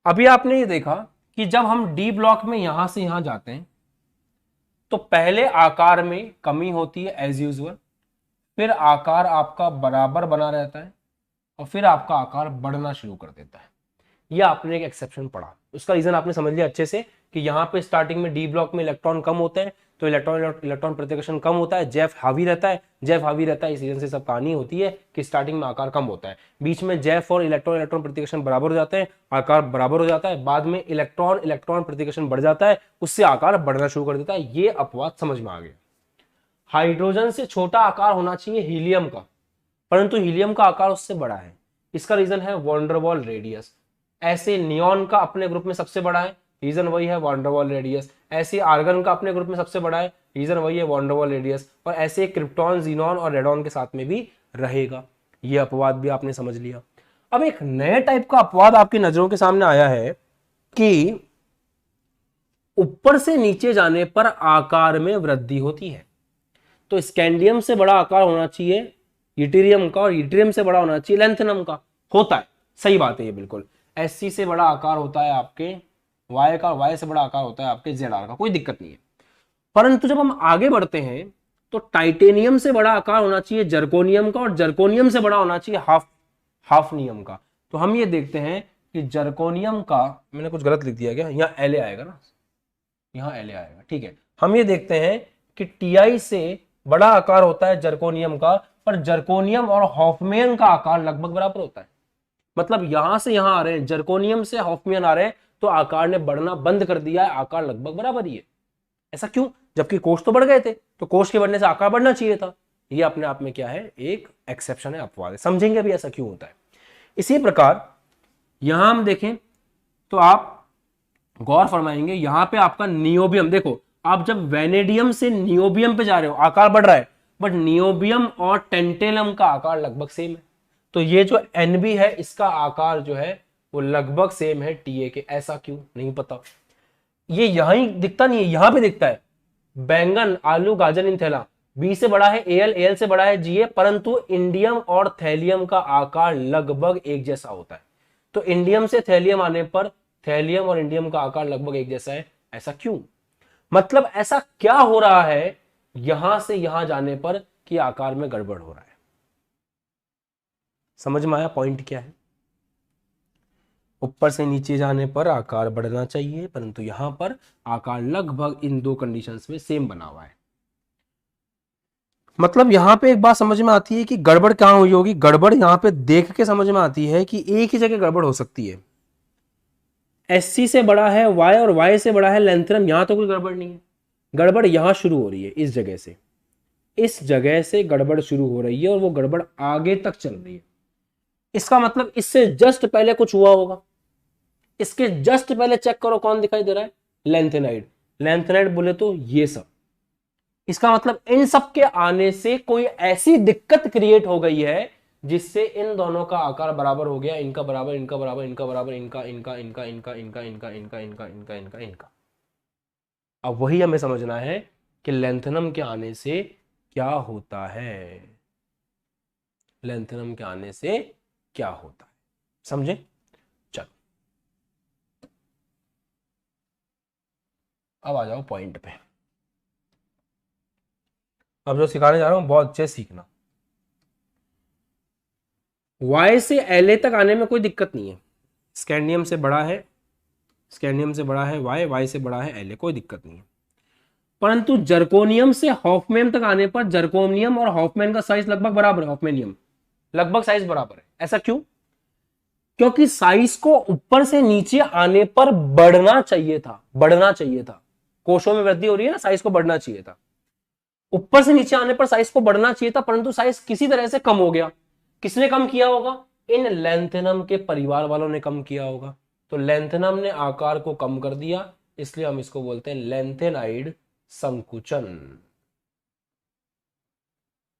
Speaker 1: अभी आपने ये देखा कि जब हम डी ब्लॉक में यहां से यहां जाते हैं तो पहले आकार में कमी होती है एज यूजुअल, फिर आकार आपका बराबर बना रहता है और फिर आपका आकार बढ़ना शुरू कर देता है। यह आपने एक एक्सेप्शन पढ़ा, उसका रीजन आपने समझ लिया अच्छे से कि यहां पे स्टार्टिंग में डी ब्लॉक में इलेक्ट्रॉन कम होते हैं तो इलेक्ट्रॉन प्रतिकर्षण कम होता है, जेफ हावी रहता है, जेफ हावी रहता है, इस रीजन से सब कहानी होती है कि स्टार्टिंग में आकार कम होता है, बीच में जेफ और इलेक्ट्रॉन प्रतिकर्षण बराबर हो जाते हैं, आकार बराबर हो जाता है, बाद में इलेक्ट्रॉन प्रतिकर्षण बढ़ जाता है, उससे आकार बढ़ना शुरू कर देता है। ये अपवाद समझ में आ गया। हाइड्रोजन से छोटा आकार होना चाहिए हीलियम का, परंतु हीलियम का आकार उससे बड़ा है, इसका रीजन है वॉन्डरवॉल रेडियस। ऐसे नियॉन का अपने ग्रुप में सबसे बड़ा है, रीजन वही है वॉन्डरवॉल रेडियस। ऐसे आर्गन का अपने ग्रुप में सबसे बड़ा है, रीजन वही है वॉन्डरवॉल रेडियस। और ऐसे क्रिप्टॉन, जीनॉन और रेडॉन के साथ में भी रहेगा। ये अपवाद भी आपने समझ लिया। अब एक नए टाइप का अपवाद आपकी नजरों के सामने आया है कि ऊपर से नीचे जाने पर आकार में वृद्धि होती है। तो स्कैंडियम से बड़ा आकार होना चाहिए यूटेरियम का और यूटेरियम से बड़ा होना चाहिए लैंथेनम का, होता है, सही बात है ये बिल्कुल। एससी से बड़ा आकार होता है आपके वाई का, वाई से बड़ा आकार होता है आपके जेड का, कोई दिक्कत नहीं है। परंतु जब हम आगे बढ़ते हैं तो टाइटेनियम से बड़ा आकार होना चाहिए जर्कोनियम का और जर्कोनियम से बड़ा होना चाहिए हाफनियम का। तो हम ये देखते हैं कि जर्कोनियम का, मैंने कुछ गलत लिख दिया क्या, यहाँ एल आएगा ना, यहाँ एल आएगा, ठीक है। हम ये देखते हैं कि टीआई से बड़ा आकार होता है जर्कोनियम का, पर जर्कोनियम और हॉफमैन का आकार लगभग बराबर होता है। मतलब यहां से यहां आ रहे हैं, जर्कोनियम से हॉफमैन आ रहे हैं, तो आकार ने बढ़ना बंद कर दिया है, आकार लगभग बराबर ही है। ऐसा क्यों, जबकि कोष तो बढ़ गए थे, तो कोष के बढ़ने से आकार बढ़ना चाहिए था। ये अपने आप में क्या है, एक एक्सेप्शन है, अपवाद है। समझेंगे अभी ऐसा क्यों होता है। इसी प्रकार यहां हम देखें तो आप गौर फरमाएंगे, यहां पे आपका नियोबियम, देखो आप जब वेनेडियम से नियोबियम पे जा रहे हो आकार बढ़ रहा है, बट नियोबियम और टेंटेलम का आकार लगभग सेम है। तो ये जो एनबी है इसका आकार जो है वो लगभग सेम है टीए के। ऐसा क्यों, नहीं पता। ये यहां दिखता नहीं है, यहां पे दिखता है। बैंगन, आलू, गाजर, इंथेला, बी से बड़ा है एल, एल से बड़ा है जीए, परंतु इंडियम और थैलियम का आकार लगभग एक जैसा होता है। तो इंडियम से थैलियम आने पर थैलियम और इंडियम का आकार लगभग एक जैसा है। ऐसा क्यों, मतलब ऐसा क्या हो रहा है यहां से यहां जाने पर कि आकार में गड़बड़ हो रहा है। समझ में आया पॉइंट क्या है। ऊपर से नीचे जाने पर आकार बढ़ना चाहिए, परंतु यहां पर आकार लगभग इन दो कंडीशंस में सेम बना हुआ है। मतलब यहां पे एक बात समझ में आती है कि गड़बड़ कहां हुई होगी। गड़बड़ यहां पे देख के समझ में आती है कि एक ही जगह गड़बड़ हो सकती है। एससी से बड़ा है वाई और वाई से बड़ा है लैंथेनम, यहां तो कोई गड़बड़ नहीं है। गड़बड़ यहां शुरू हो रही है, इस जगह से, इस जगह से गड़बड़ शुरू हो रही है और वो गड़बड़ आगे तक चल रही है। इसका मतलब इससे जस्ट पहले कुछ हुआ होगा। इसके जस्ट पहले चेक करो कौन दिखाई दे रहा है, लैंथेनाइड। लैंथेनाइड बोले तो ये सब। इसका मतलब इन सब के आने से कोई ऐसी दिक्कत क्रिएट हो गई है जिससे इन दोनों का आकार बराबर हो गया, इनका बराबर, इनका बराबर, इनका बराबर, इनका इनका इनका इनका इनका इनका इनका इनका इनका इनका इनका। अब वही हमें समझना है कि लैंथेनम के आने से क्या होता है, लैंथेनम के आने से क्या होता है, समझे। चलो अब आ जाओ पॉइंट पे। अब जो सिखाने जा रहा हूं बहुत अच्छे से सीखना। Y से La तक आने में कोई दिक्कत नहीं है, स्कैंडियम से बड़ा है, स्कैंडियम से बड़ा है वाई, वाई से बड़ा है एल, कोई दिक्कत नहीं है। परंतु जर्कोनियम से हॉफमैन तक आने पर जर्कोनियम और हॉफमैन का साइज लगभग बराबर है, हॉफमैनियम लगभग साइज बराबर है। ऐसा क्यों? क्योंकि साइज को ऊपर से नीचे आने पर बढ़ना चाहिए था, बढ़ना चाहिए था। कोशों में वृद्धि हो रही है ना, साइज को बढ़ना चाहिए था। ऊपर से नीचे आने पर साइज को बढ़ना चाहिए था, परंतु साइज किसी तरह से कम हो गया। किसने कम किया होगा? इन लैंथेनम के परिवार वालों ने कम किया होगा। तो लैंथेनम ने आकार को कम कर दिया, इसलिए हम इसको बोलते हैं लैंथेनाइड संकुचन।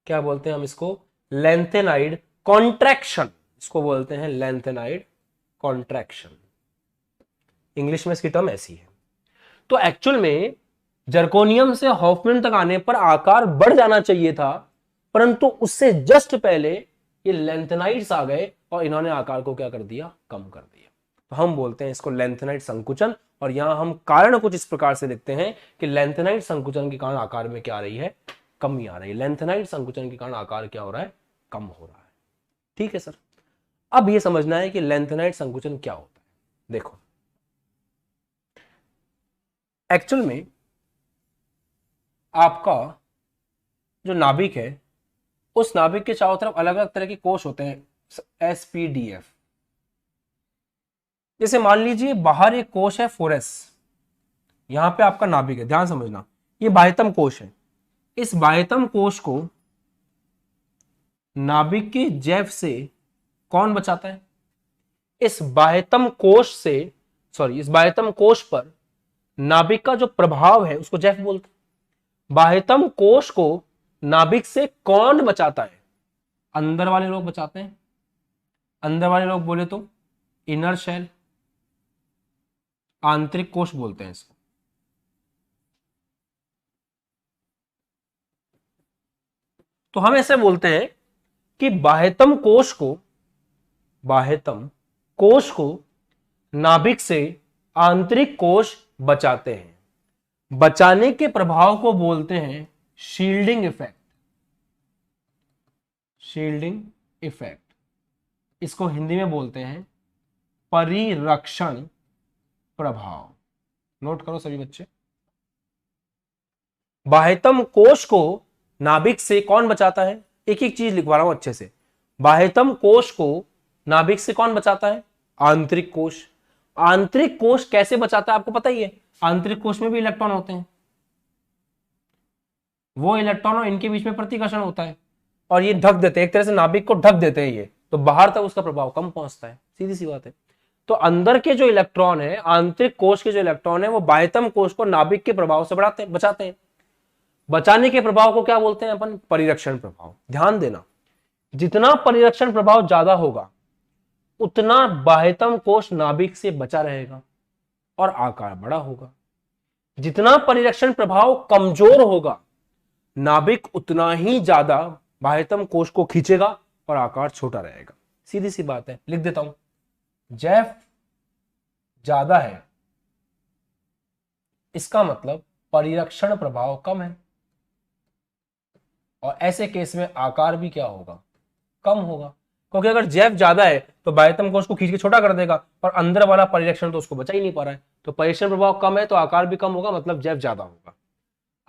Speaker 1: क्या बोलते हैं हम इसको? लैंथेनाइड कॉन्ट्रैक्शन, इसको बोलते हैं लैंथेनाइड कॉन्ट्रैक्शन। इंग्लिश में इसकी टर्म ऐसी है। तो एक्चुअल में जर्कोनियम से हॉफमैन तक आने पर आकार बढ़ जाना चाहिए था, परंतु उससे जस्ट पहले ये लैंथेनाइड्स आ गए और इन्होंने आकार को क्या कर दिया? कम कर दिया। तो हम बोलते हैं इसको लैंथेनाइड संकुचन। और यहां हम कारण कुछ इस प्रकार से लिखते हैं कि लैंथेनाइड संकुचन के कारण आकार में क्या आ रही है? कमी आ रही है। लैंथेनाइड संकुचन के कारण आकार क्या हो रहा है? कम हो रहा है। ठीक है सर। अब यह समझना है कि लैंथेनाइड संकुचन क्या होता है। देखो, एक्चुअल में आपका जो नाभिक है, उस नाभिक के चारों तरफ अलग अलग तरह के कोष होते हैं, SPDF। जैसे मान लीजिए बाहर एक कोष है फोरेस, यहां पे आपका नाभिक है, ध्यान समझना, ये बाह्यतम कोष है। इस बाह्यतम कोष को नाभिक के जैव से कौन बचाता है? इस बाह्यतम कोष से, सॉरी, इस बाह्यतम कोष पर नाभिक का जो प्रभाव है उसको जैव बोलते हैं। बाह्यतम कोष को नाभिक से कौन बचाता है? अंदर वाले लोग बचाते हैं। अंदर वाले लोग बोले तो इनर शेल, आंतरिक कोष बोलते हैं इसको। तो हम ऐसे बोलते हैं कि बाह्यतम कोष को नाभिक से आंतरिक कोष बचाते हैं। बचाने के प्रभाव को बोलते हैं शील्डिंग इफेक्ट। शील्डिंग इफेक्ट, इसको हिंदी में बोलते हैं परिरक्षण प्रभाव। नोट करो सभी बच्चे, बाह्यतम कोष को नाभिक से कौन बचाता है? एक एक चीज लिखवा रहा हूं अच्छे से। बाह्यतम कोष को नाभिक से कौन बचाता है? आंतरिक कोष। आंतरिक कोष कैसे बचाता है आपको पता ही है। आंतरिक कोष में भी इलेक्ट्रॉन होते हैं, वो इलेक्ट्रॉन और इनके बीच में प्रतिकर्षण होता है और ये ढक देते हैं, एक तरह से नाभिक को ढक देते हैं ये, तो बाहर तक उसका प्रभाव कम पहुंचता है, सीधी सी बात है। तो अंदर के जो इलेक्ट्रॉन है, आंतरिक कोष के जो इलेक्ट्रॉन है, वो बाह्यतम कोष को नाभिक के प्रभाव से बचाते हैं। बचाने के प्रभाव को क्या बोलते हैं अपन? परिरक्षण प्रभाव। ध्यान देना, जितना परिरक्षण प्रभाव ज्यादा होगा उतना बाह्यतम कोष नाभिक से बचा रहेगा और आकार बड़ा होगा। जितना परिरक्षण प्रभाव कमजोर होगा, नाभिक उतना ही ज्यादा बाह्यतम कोष को खींचेगा और आकार छोटा रहेगा। सीधी सी बात है, लिख देता हूं। जैव ज्यादा है, इसका मतलब परिरक्षण प्रभाव कम है, और ऐसे केस में आकार भी क्या होगा? कम होगा। क्योंकि अगर जैव ज्यादा है तो बाह्यतम कोष को खींच के छोटा कर देगा, और अंदर वाला परिरक्षण तो उसको बचा ही नहीं पा रहा है, तो परिरक्षण प्रभाव कम है तो आकार भी कम होगा, मतलब जैव ज्यादा होगा।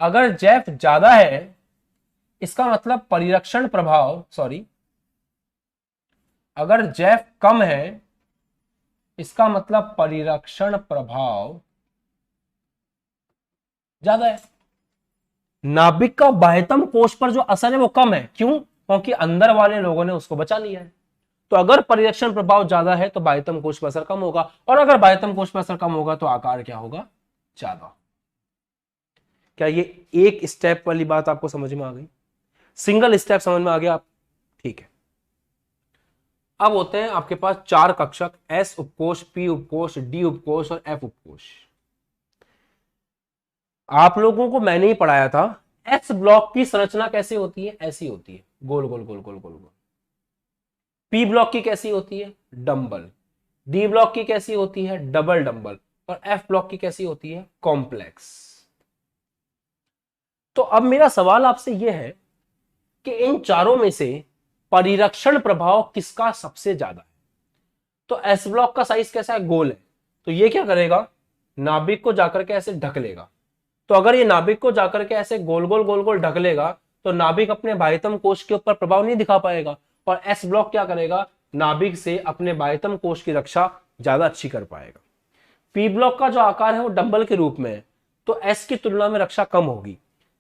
Speaker 1: अगर जैव ज्यादा है, इसका मतलब परिरक्षण प्रभाव, सॉरी, अगर जैव कम है इसका मतलब परिरक्षण प्रभाव ज्यादा है। नाभिक का बाह्यतम कोष पर जो असर है वो कम है। क्यों? क्योंकि अंदर वाले लोगों ने उसको बचा लिया है। तो अगर परिरक्षण प्रभाव ज्यादा है तो बाह्यतम कोष पर असर कम होगा, और अगर बाह्यतम कोष पर असर कम होगा तो आकार क्या होगा? ज्यादा। क्या ये एक स्टेप वाली बात आपको समझ में आ गई? सिंगल स्टेप समझ में आ गया आप? ठीक है। अब होते हैं आपके पास चार कक्षक, S उपकोष, P उपकोष, D उपकोष और F उपकोष। आप लोगों को मैंने ही पढ़ाया था S ब्लॉक की संरचना कैसे होती है? ऐसी होती है, गोल गोल गोल गोल गोल गोल। P ब्लॉक की कैसी होती है? डंबल। D ब्लॉक की कैसी होती है? Double dumbbell. और F ब्लॉक की कैसी होती है? कॉम्प्लेक्स। तो अब मेरा सवाल आपसे यह है कि इन चारों में से परिरक्षण प्रभाव किसका सबसे ज्यादा है? तो S ब्लॉक का साइज कैसा है? गोल है। तो ये क्या करेगा, नाभिक को जाकर के ऐसे ढक लेगा। तो अगर ये नाभिक को जाकर के ऐसे गोल गोल गोल गोल ढक लेगा तो नाभिक अपने बाह्यतम कोश के ऊपर प्रभाव नहीं दिखा पाएगा, और एस ब्लॉक क्या करेगा, नाभिक से अपने बाह्यतम कोश की रक्षा ज्यादा अच्छी कर पाएगा। पी ब्लॉक का जो आकार है वो डंबल के रूप में है, तो एस की तुलना में रक्षा कम होगी।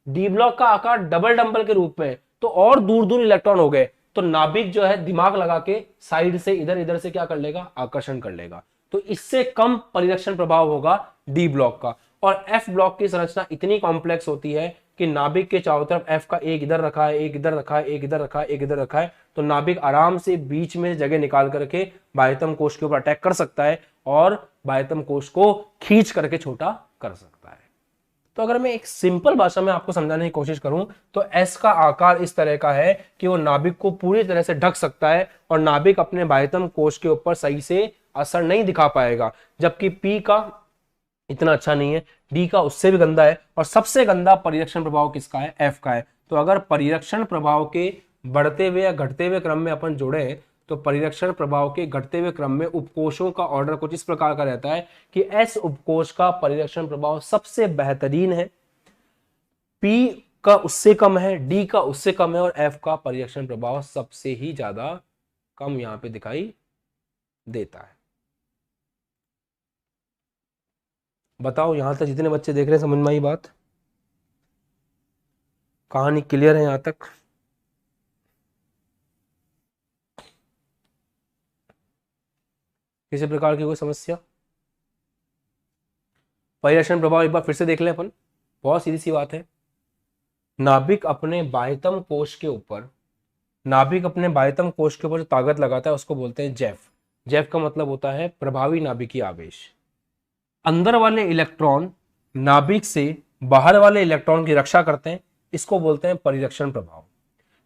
Speaker 1: डी ब्लॉक का आकार डबल डंबल के रूप में है, तो और दूर दूर इलेक्ट्रॉन हो गए, तो नाभिक जो है दिमाग लगा के साइड से इधर इधर से क्या कर लेगा, आकर्षण कर लेगा। तो इससे कम परिरक्षण प्रभाव होगा डी ब्लॉक का। और एफ ब्लॉक की संरचना इतनी कॉम्प्लेक्स होती है कि नाभिक के चारों तरफ एफ का एक इधर रखा है, एक इधर रखा है, एक इधर रखा है, एक इधर रखा है, तो नाभिक आराम से बीच में जगह निकाल करके बाह्यतम कोश के ऊपर अटैक कर सकता है और बाह्यतम कोश को खींच करके छोटा कर सकता है। तो अगर मैं एक सिंपल भाषा में आपको समझाने की कोशिश करूं तो एस का आकार इस तरह का है कि वो नाभिक को पूरी तरह से ढक सकता है और नाभिक अपने बाह्यतम कोश के ऊपर सही से असर नहीं दिखा पाएगा, जबकि पी का इतना अच्छा नहीं है, डी का उससे भी गंदा है, और सबसे गंदा परिरक्षण प्रभाव किसका है, एफ का है। तो अगर परिरक्षण प्रभाव के बढ़ते हुए या घटते हुए क्रम में अपन जोड़े तो परिरक्षण प्रभाव के घटते हुए क्रम में उपकोषों का ऑर्डर कुछ इस प्रकार का रहता है कि एस उपकोष का परिरक्षण प्रभाव सबसे बेहतरीन है, पी का उससे कम है, डी का उससे कम है, और एफ का परिरक्षण प्रभाव सबसे ही ज्यादा कम यहां पे दिखाई देता है। बताओ यहां तक जितने बच्चे देख रहे हैं समझ में आई बात, कहानी क्लियर है यहां तक? किसी प्रकार की कोई समस्या? परिरक्षण प्रभाव एक बार फिर से देख लें अपन, बहुत सीधी सी बात है। नाभिक अपने बाह्यतम कोश के ऊपर, नाभिक अपने बाह्यतम कोश के ऊपर जो ताकत लगाता है उसको बोलते हैं जेफ। जेफ का मतलब होता है प्रभावी नाभिकीय आवेश। अंदर वाले इलेक्ट्रॉन नाभिक से बाहर वाले इलेक्ट्रॉन की रक्षा करते हैं, इसको बोलते हैं परिरक्षण प्रभाव।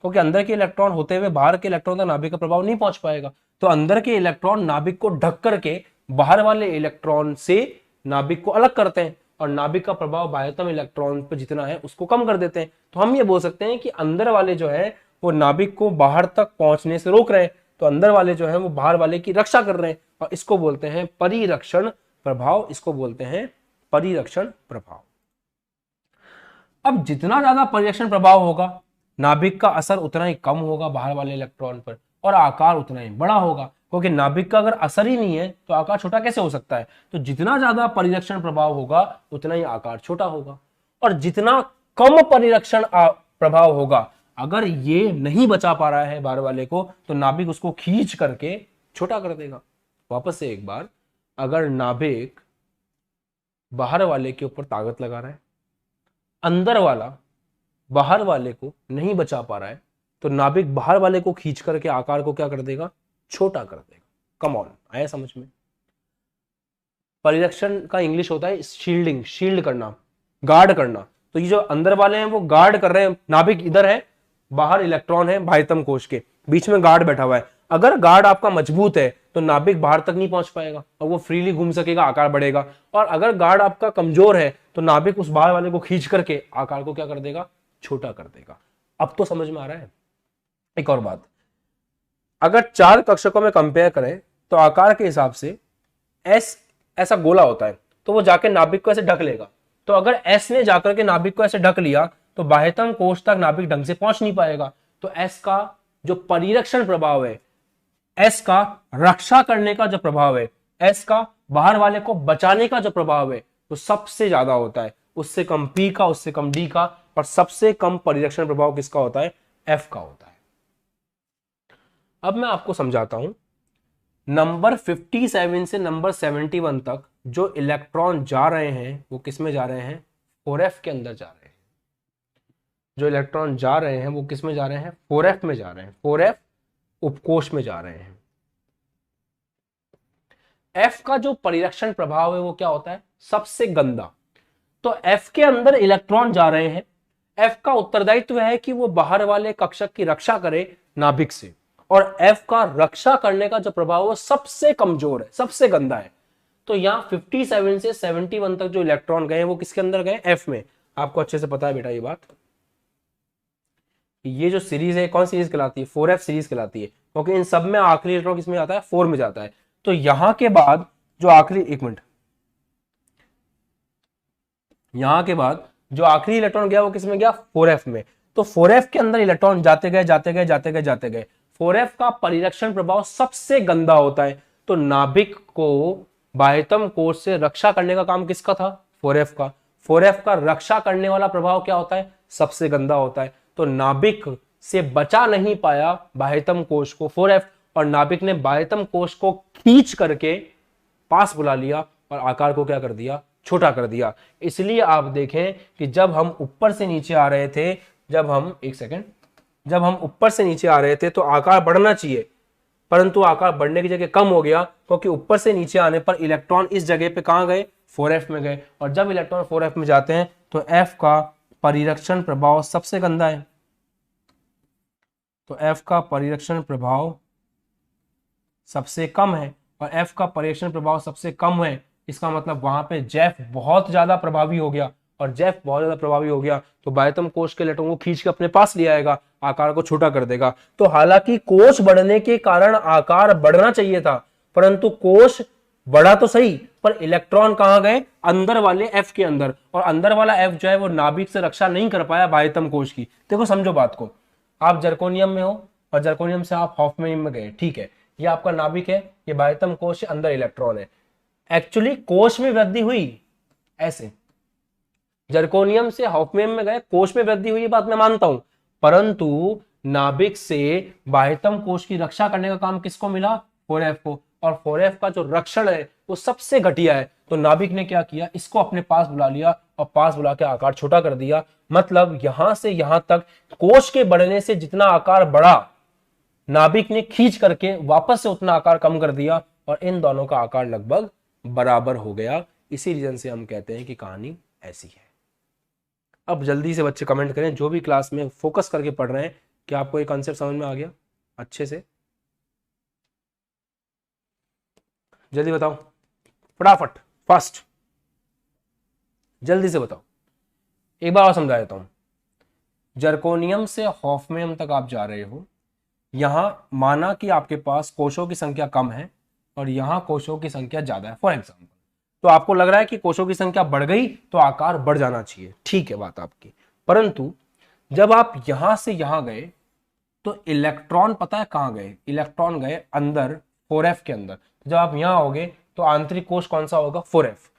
Speaker 1: क्योंकि अंदर के इलेक्ट्रॉन होते हुए बाहर के इलेक्ट्रॉन तक नाभिक का प्रभाव नहीं पहुंच पाएगा, तो अंदर के इलेक्ट्रॉन नाभिक को ढक करके बाहर वाले इलेक्ट्रॉन से नाभिक को अलग करते हैं और नाभिक का प्रभाव बाह्यतम इलेक्ट्रॉन पर जितना है उसको कम कर देते हैं। तो हम ये बोल सकते हैं कि अंदर वाले जो है वो नाभिक को बाहर तक पहुंचने से रोक रहे हैं, तो अंदर वाले जो है वो बाहर वाले की रक्षा कर रहे हैं, और इसको बोलते हैं परिरक्षण प्रभाव, इसको बोलते हैं परिरक्षण प्रभाव। अब जितना ज्यादा परिरक्षण प्रभाव होगा नाभिक का असर उतना ही कम होगा बाहर वाले इलेक्ट्रॉन पर, और आकार उतना ही बड़ा होगा, क्योंकि नाभिक का अगर असर ही नहीं है तो आकार छोटा कैसे हो सकता है। तो जितना ज्यादा परिरक्षण प्रभाव होगा उतना ही आकार छोटा होगा, और जितना कम परिरक्षण प्रभाव होगा, अगर ये नहीं बचा पा रहा है बाहर वाले को तो नाभिक उसको खींच करके छोटा कर देगा। वापस से एक बार, अगर नाभिक बाहर वाले के ऊपर ताकत लगा रहा है, अंदर वाला बाहर वाले को नहीं बचा पा रहा है, तो नाभिक बाहर वाले को खींच करके आकार को क्या कर देगा, छोटा कर देगा। कम ऑन, आया समझ में? परिरक्षण का इंग्लिश होता है शील्डिंग, शील्ड करना, गार्ड करना। तो ये जो अंदर वाले हैं वो गार्ड कर रहे हैं, नाभिक इधर है, बाहर इलेक्ट्रॉन है बाह्यतम कोश के, बीच में गार्ड बैठा हुआ है। अगर गार्ड आपका मजबूत है तो नाभिक बाहर तक नहीं पहुंच पाएगा और वो फ्रीली घूम सकेगा, आकार बढ़ेगा। और अगर गार्ड आपका कमजोर है तो नाभिक उस बाहर वाले को खींच करके आकार को क्या कर देगा, छोटा कर देगा। अब तो समझ में आ रहा है? एक और बात, अगर चार कक्षकों में कंपेयर करें तो आकार के हिसाब से एस ऐसा गोला होता है, तो वो जाके नाभिक को ऐसे ढक लेगा। तो अगर एस ने जाकर के नाभिक को ऐसे ढक लिया तो बाह्यतम कोश तक नाभिक ढंग से पहुंच नहीं पाएगा। तो एस का जो परिरक्षण प्रभाव है, एस का रक्षा करने का जो प्रभाव है, एस का बाहर वाले को बचाने का जो प्रभाव है, तो सबसे ज्यादा होता है। उससे कम पी का, उससे कम डी का, और सबसे कम परिरक्षण प्रभाव किसका होता है, एफ का होता है। अब मैं आपको समझाता हूं, नंबर 57 से नंबर 71 तक जो इलेक्ट्रॉन जा रहे हैं वो किस में जा रहे हैं, 4f के अंदर जा रहे हैं। जो इलेक्ट्रॉन जा रहे हैं वो किस में जा रहे हैं, 4f में जा रहे हैं, 4f उपकोष में जा रहे हैं। f का जो परिरक्षण प्रभाव है वो क्या होता है, सबसे गंदा। तो f के अंदर इलेक्ट्रॉन जा रहे हैं, f का उत्तरदायित्व है कि वो बाहर वाले कक्षक की रक्षा करे नाभिक से, और f का रक्षा करने का जो प्रभाव है सबसे कमजोर है, सबसे गंदा है। तो यहां 57 से 71 तक जो इलेक्ट्रॉन गए वो किसके अंदर गए, f में। आपको अच्छे से पता है बेटा ये बात। ये जो सीरीज है कौन सीरीज कहलाती है, 4f सीरीज कहलाती है, क्योंकि इन सब में आखिरी इलेक्ट्रॉन किसमें जाता है, 4 में जाता है। तो यहां के बाद जो आखिरी, एक मिनट, यहां के बाद जो आखिरी इलेक्ट्रॉन गया वो किसमें गया, 4f में। तो 4f के अंदर इलेक्ट्रॉन जाते गए जाते गए जाते गए जाते गए। 4f का परिरक्षण प्रभाव सबसे गंदा होता है। तो नाभिक को बाह्यतम कोश से रक्षा करने का काम किसका था, 4f का। 4f का रक्षा करने वाला प्रभाव क्या होता है, सबसे गंदा होता है। तो नाभिक से बचा नहीं पाया बाह्यतम कोश को 4f, और नाभिक ने बाह्यतम कोश को खींच करके पास बुला लिया और आकार को क्या कर दिया, छोटा कर दिया। इसलिए आप देखें कि जब हम ऊपर से नीचे आ रहे थे, जब हम, एक सेकेंड, जब हम ऊपर से नीचे आ रहे थे तो आकार बढ़ना चाहिए, परंतु आकार बढ़ने की जगह कम हो गया, क्योंकि ऊपर से नीचे आने पर इलेक्ट्रॉन इस जगह पे कहां गए, 4f में गए। और जब इलेक्ट्रॉन 4f में जाते हैं तो f का परिरक्षण प्रभाव सबसे गंदा है। तो f का परिरक्षण प्रभाव सबसे कम है, और f का परिरक्षण प्रभाव सबसे कम है, इसका मतलब वहां पे जेफ बहुत ज्यादा प्रभावी हो गया। और जेफ बहुत ज्यादा प्रभावी हो गया तो बाह्यतम कोश के इलेक्ट्रॉन को खींच के अपने पास ले आएगा, आकार को छोटा कर देगा। तो हालांकि कोश बढ़ने के कारण आकार बढ़ना चाहिए था, परंतु कोश बढ़ा तो सही, पर इलेक्ट्रॉन कहां गए, अंदर वाले एफ के अंदर, और अंदर वाला एफ जो है वो नाभिक से रक्षा नहीं कर पाया बाह्यतम कोश की। देखो समझो बात को, आप जर्कोनियम में हो और जर्कोनियम से आप हॉफनियम में गए, ठीक है, ये आपका नाभिक है, ये बाह्यतम कोश है, अंदर इलेक्ट्रॉन है। एक्चुअली कोश में वृद्धि हुई, ऐसे जर्कोनियम से हॉफनियम में गए, कोश में वृद्धि हुई, ये बात मैं मानता हूं, परंतु नाभिक से बाह्यतम कोश की रक्षा करने का काम किसको मिला, 4f को। और 4f का जो रक्षण है वो सबसे घटिया है। तो नाभिक ने क्या किया, इसको अपने पास बुला लिया और पास बुला के आकार छोटा कर दिया। मतलब यहां से यहां तक कोश के बढ़ने से जितना आकार बढ़ा, नाभिक ने खींच करके वापस से उतना आकार कम कर दिया, और इन दोनों का आकार लगभग बराबर हो गया। इसी रीजन से हम कहते हैं कि कहानी ऐसी है। अब जल्दी से बच्चे कमेंट करें, जो भी क्लास में फोकस करके पढ़ रहे हैं, कि आपको ये कॉन्सेप्ट समझ में आ गया अच्छे से, जल्दी बताओ, फटाफट, फास्ट, जल्दी से बताओ। एक बार और समझा देता हूं। जर्कोनियम से हॉफनियम तक आप जा रहे हो, यहां माना कि आपके पास कोशों की संख्या कम है और यहां कोशों की संख्या ज्यादा है, फॉर एग्जाम्पल। तो आपको लग रहा है कि कोशों की संख्या बढ़ गई तो आकार बढ़ जाना चाहिए, ठीक है बात आपकी। परंतु जब आप यहां से यहां गए तो इलेक्ट्रॉन पता है कहां गए, इलेक्ट्रॉन गए अंदर 4f के अंदर। जब आप यहां आओगे तो आंतरिक कोश कौन सा होगा, 4f।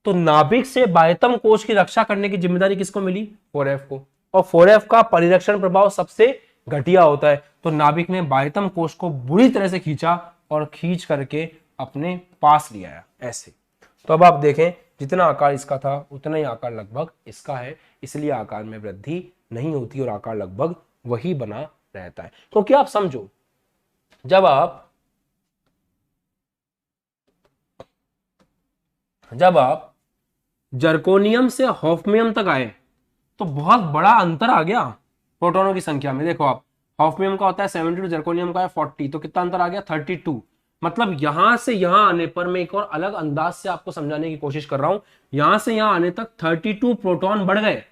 Speaker 1: तो नाभिक से बाह्यतम कोश की रक्षा करने की जिम्मेदारी किसको मिली, 4f को। और 4f का परिरक्षण प्रभाव सबसे घटिया होता है। तो नाभिक ने बाह्यतम कोश को बुरी तरह से खींचा और खींच करके अपने पास ले आया, ऐसे। तो अब आप देखें, जितना आकार इसका था उतना ही आकार लगभग इसका है, इसलिए आकार में वृद्धि नहीं होती और आकार लगभग वही बना रहता है। क्योंकि आप समझो, जब आप जर्कोनियम से हॉफनियम तक आए तो बहुत बड़ा अंतर आ गया प्रोटॉनों की संख्या में। देखो आप, हॉफनियम का होता है 72, जर्कोनियम का है 40, तो कितना अंतर आ गया, 32। मतलब यहां से यहां आने पर, मैं एक और अलग अंदाज से आपको समझाने की कोशिश कर रहा हूं, यहां से यहां आने तक 32 प्रोटॉन बढ़ गए,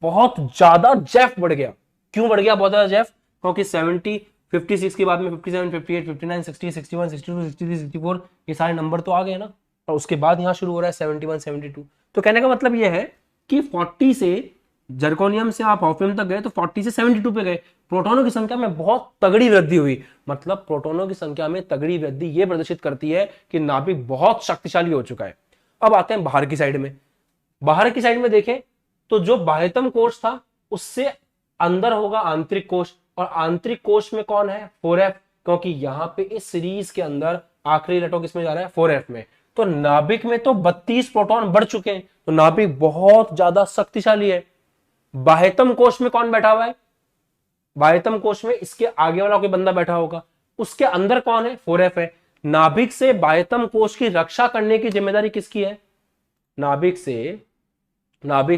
Speaker 1: बहुत ज्यादा जेफ बढ़ गया। क्यों बढ़ गया बहुत ज्यादा जेफ, क्योंकि 70, 56 के बाद में 57, 58, 59, 60, 61, 62, 63, 64, ये सारे नंबर तो आ गए ना, और उसके बाद यहां शुरू हो रहा है 71, 72। तो कहने का मतलब यह है कि 40 से जर्कोनियम से आप हॉफनियम तक गए तो 40 से 72 पे गए, प्रोटॉनों की संख्या में बहुत तगड़ी वृद्धि हुई। मतलब प्रोटॉनों की संख्या में तगड़ी वृद्धि यह प्रदर्शित करती है कि नाभिक बहुत शक्तिशाली हो चुका है। अब आते हैं बाहर की साइड में। बाहर की साइड में देखें तो जो बाह्यतम कोश था उससे अंदर होगा आंतरिक कोश, और आंतरिक कोश में कौन है, 4f, क्योंकि यहां पे इस सीरीज के अंदर आखिरी इलेक्ट्रॉन किसमें जा रहा है, 4f में। तो नाभिक में तो 32 प्रोटॉन बढ़ चुके हैं, तो नाभिक बहुत ज्यादा शक्तिशाली है। बाह्यतम कोश में कौन बैठा हुआ है, बाह्यतम कोश में इसके आगे वाला कोई बंदा बैठा होगा, उसके अंदर कौन है, 4f है। नाभिक से बाह्यतम कोश की रक्षा करने की जिम्मेदारी किसकी है, नाभिक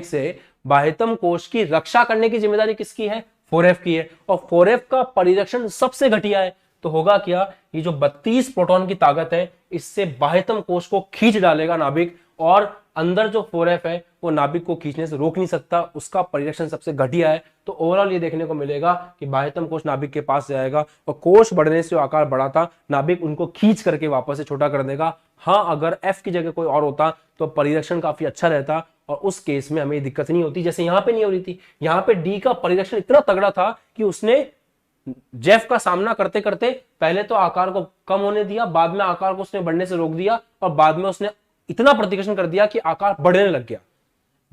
Speaker 1: से बाह्यतम कोश की रक्षा करने की जिम्मेदारी किसकी है, 4f की है। और 4f का परिरक्षण सबसे घटिया है। तो होगा क्या, ये जो 32 प्रोटॉन की ताकत है इससे बाह्यतम कोश को खींच डालेगा नाभिक, और अंदर जो 4f है वो नाभिक को खींचने से रोक नहीं सकता, उसका परिरक्षण सबसे घटिया है। तो ओवरऑल ये देखने को मिलेगा कि बाह्यतम कोश नाभिक के पास जाएगा और कोश बढ़ने से जो आकार बढ़ा था नाभिक उनको खींच करके वापस से छोटा कर देगा। हाँ, अगर f की जगह कोई और होता तो परिरक्षण काफी अच्छा रहता और उस केस में हमें दिक्कत नहीं होती, जैसे यहां पे नहीं हो रही थी। यहां पे डी का परिरक्षण इतना तगड़ा था कि उसने जेफ का सामना करते करते पहले तो आकार को कम होने दिया, बाद में आकार को उसने बढ़ने से रोक दिया और बाद में उसने इतना प्रतिकर्षण कर दिया कि आकार बढ़ने लग गया।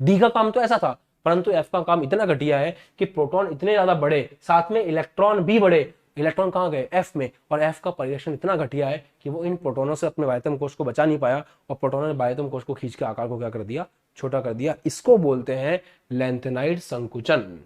Speaker 1: डी का काम तो ऐसा था, परंतु एफ का काम इतना घटिया है कि प्रोटॉन इतने ज्यादा बढ़े, साथ में इलेक्ट्रॉन भी बढ़े। इलेक्ट्रॉन कहां गए? एफ में, और एफ का परिरक्षण इतना घटिया है कि वो इन प्रोटोनों से अपने बाह्यतम कोश को बचा नहीं पाया और प्रोटोनों ने बाह्यतम कोश को खींच के आकार को क्या कर दिया? छोटा कर दिया। इसको बोलते हैं लैंथेनाइड संकुचन।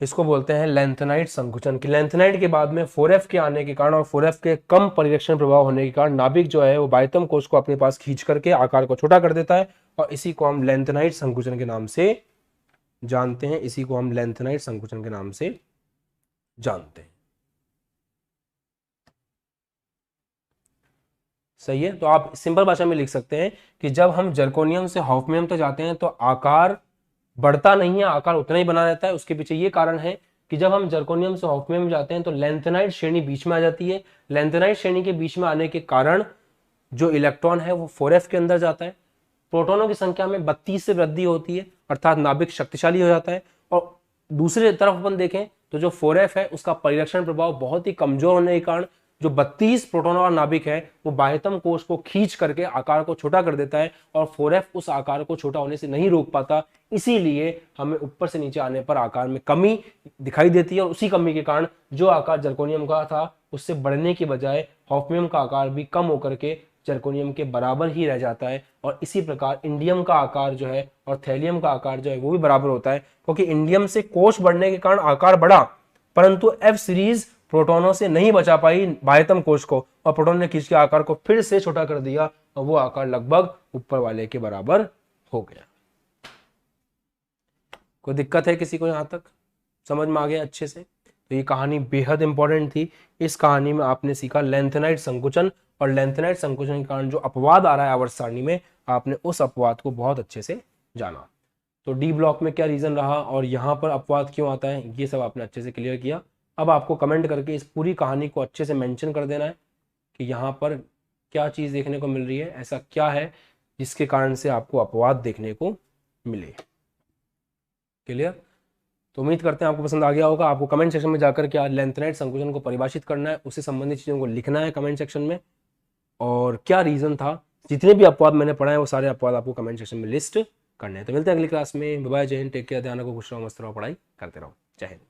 Speaker 1: इसको बोलते हैं लैंथेनाइड संकुचन। कि लैंथेनाइड के बाद में 4f के आने के कारण और 4f के कम परिरक्षण प्रभाव होने के कारण नाभिक जो है वो बाह्यतम कोश को अपने पास खींच करके आकार को छोटा कर देता है और इसी को हम लैंथेनाइड संकुचन के नाम से जानते हैं। इसी को हम लैंथेनाइड संकुचन के नाम से जानते हैं। सही है। तो आप सिंपल भाषा में लिख सकते हैं कि जब हम जर्कोनियम से हॉफनियम तक जाते हैं तो आकार बढ़ता नहीं है, आकार उतना ही बना रहता है। उसके पीछे ये कारण है कि जब हम जर्कोनियम से हॉफनियम में जाते हैं तो लैंथेनाइड श्रेणी बीच में आ जाती है। लैंथेनाइड श्रेणी के बीच में आने के कारण जो इलेक्ट्रॉन है वो 4f के अंदर जाता है, प्रोटोनों की संख्या में 32 से वृद्धि होती है, अर्थात नाभिक शक्तिशाली हो जाता है। और दूसरी तरफ अपन देखें तो जो 4f है उसका परिरक्षण प्रभाव बहुत ही कमजोर होने के कारण जो 32 प्रोटोनों वाला नाभिक है वो बाह्यतम कोश को खींच करके आकार को छोटा कर देता है और 4f उस आकार को छोटा होने से नहीं रोक पाता। इसीलिए हमें ऊपर से नीचे आने पर आकार में कमी दिखाई देती है और उसी कमी के कारण जो आकार जर्कोनियम का था उससे बढ़ने की बजाय हॉफनियम का आकार भी कम होकर के जर्कोनियम के बराबर ही रह जाता है। और इसी प्रकार इंडियम का आकार जो है और थैलियम का आकार जो है वो भी बराबर होता है, क्योंकि इंडियम से कोश बढ़ने के कारण आकार बढ़ा परंतु एफ सीरीज प्रोटोनों से नहीं बचा पाई बाह्यतम कोश को और प्रोटोन ने खींच के आकार को फिर से छोटा कर दिया और वो आकार लगभग ऊपर वाले के बराबर हो गया। कोई दिक्कत है किसी को? यहां तक समझ में आ गया अच्छे से? तो ये कहानी बेहद इंपॉर्टेंट थी। इस कहानी में आपने सीखा लैंथेनाइड संकुचन और लैंथेनाइड संकुचन के कारण जो अपवाद आ रहा है आवर्त सारणी में, आपने उस अपवाद को बहुत अच्छे से जाना। तो डी ब्लॉक में क्या रीजन रहा और यहाँ पर अपवाद क्यों आता है, ये सब आपने अच्छे से क्लियर किया। अब आपको कमेंट करके इस पूरी कहानी को अच्छे से मेंशन कर देना है कि यहाँ पर क्या चीज़ देखने को मिल रही है, ऐसा क्या है जिसके कारण से आपको अपवाद देखने को मिले। क्लियर? तो उम्मीद करते हैं आपको पसंद आ गया होगा। आपको कमेंट सेक्शन में जाकर के लैंथेनाइड संकुचन को परिभाषित करना है, उससे संबंधित चीज़ों को लिखना है कमेंट सेक्शन में और क्या रीज़न था। जितने भी अपवाद मैंने पढ़ा है वो सारे अपवाद आपको कमेंट सेक्शन में लिस्ट करने हैं। तो मिलते हैं अगली क्लास में। बाय बाय, जय हिंद, टेक केयर, ध्यान रखो, खुश रहो, मस्त रहो, पढ़ाई करते रहो। जय हिंद।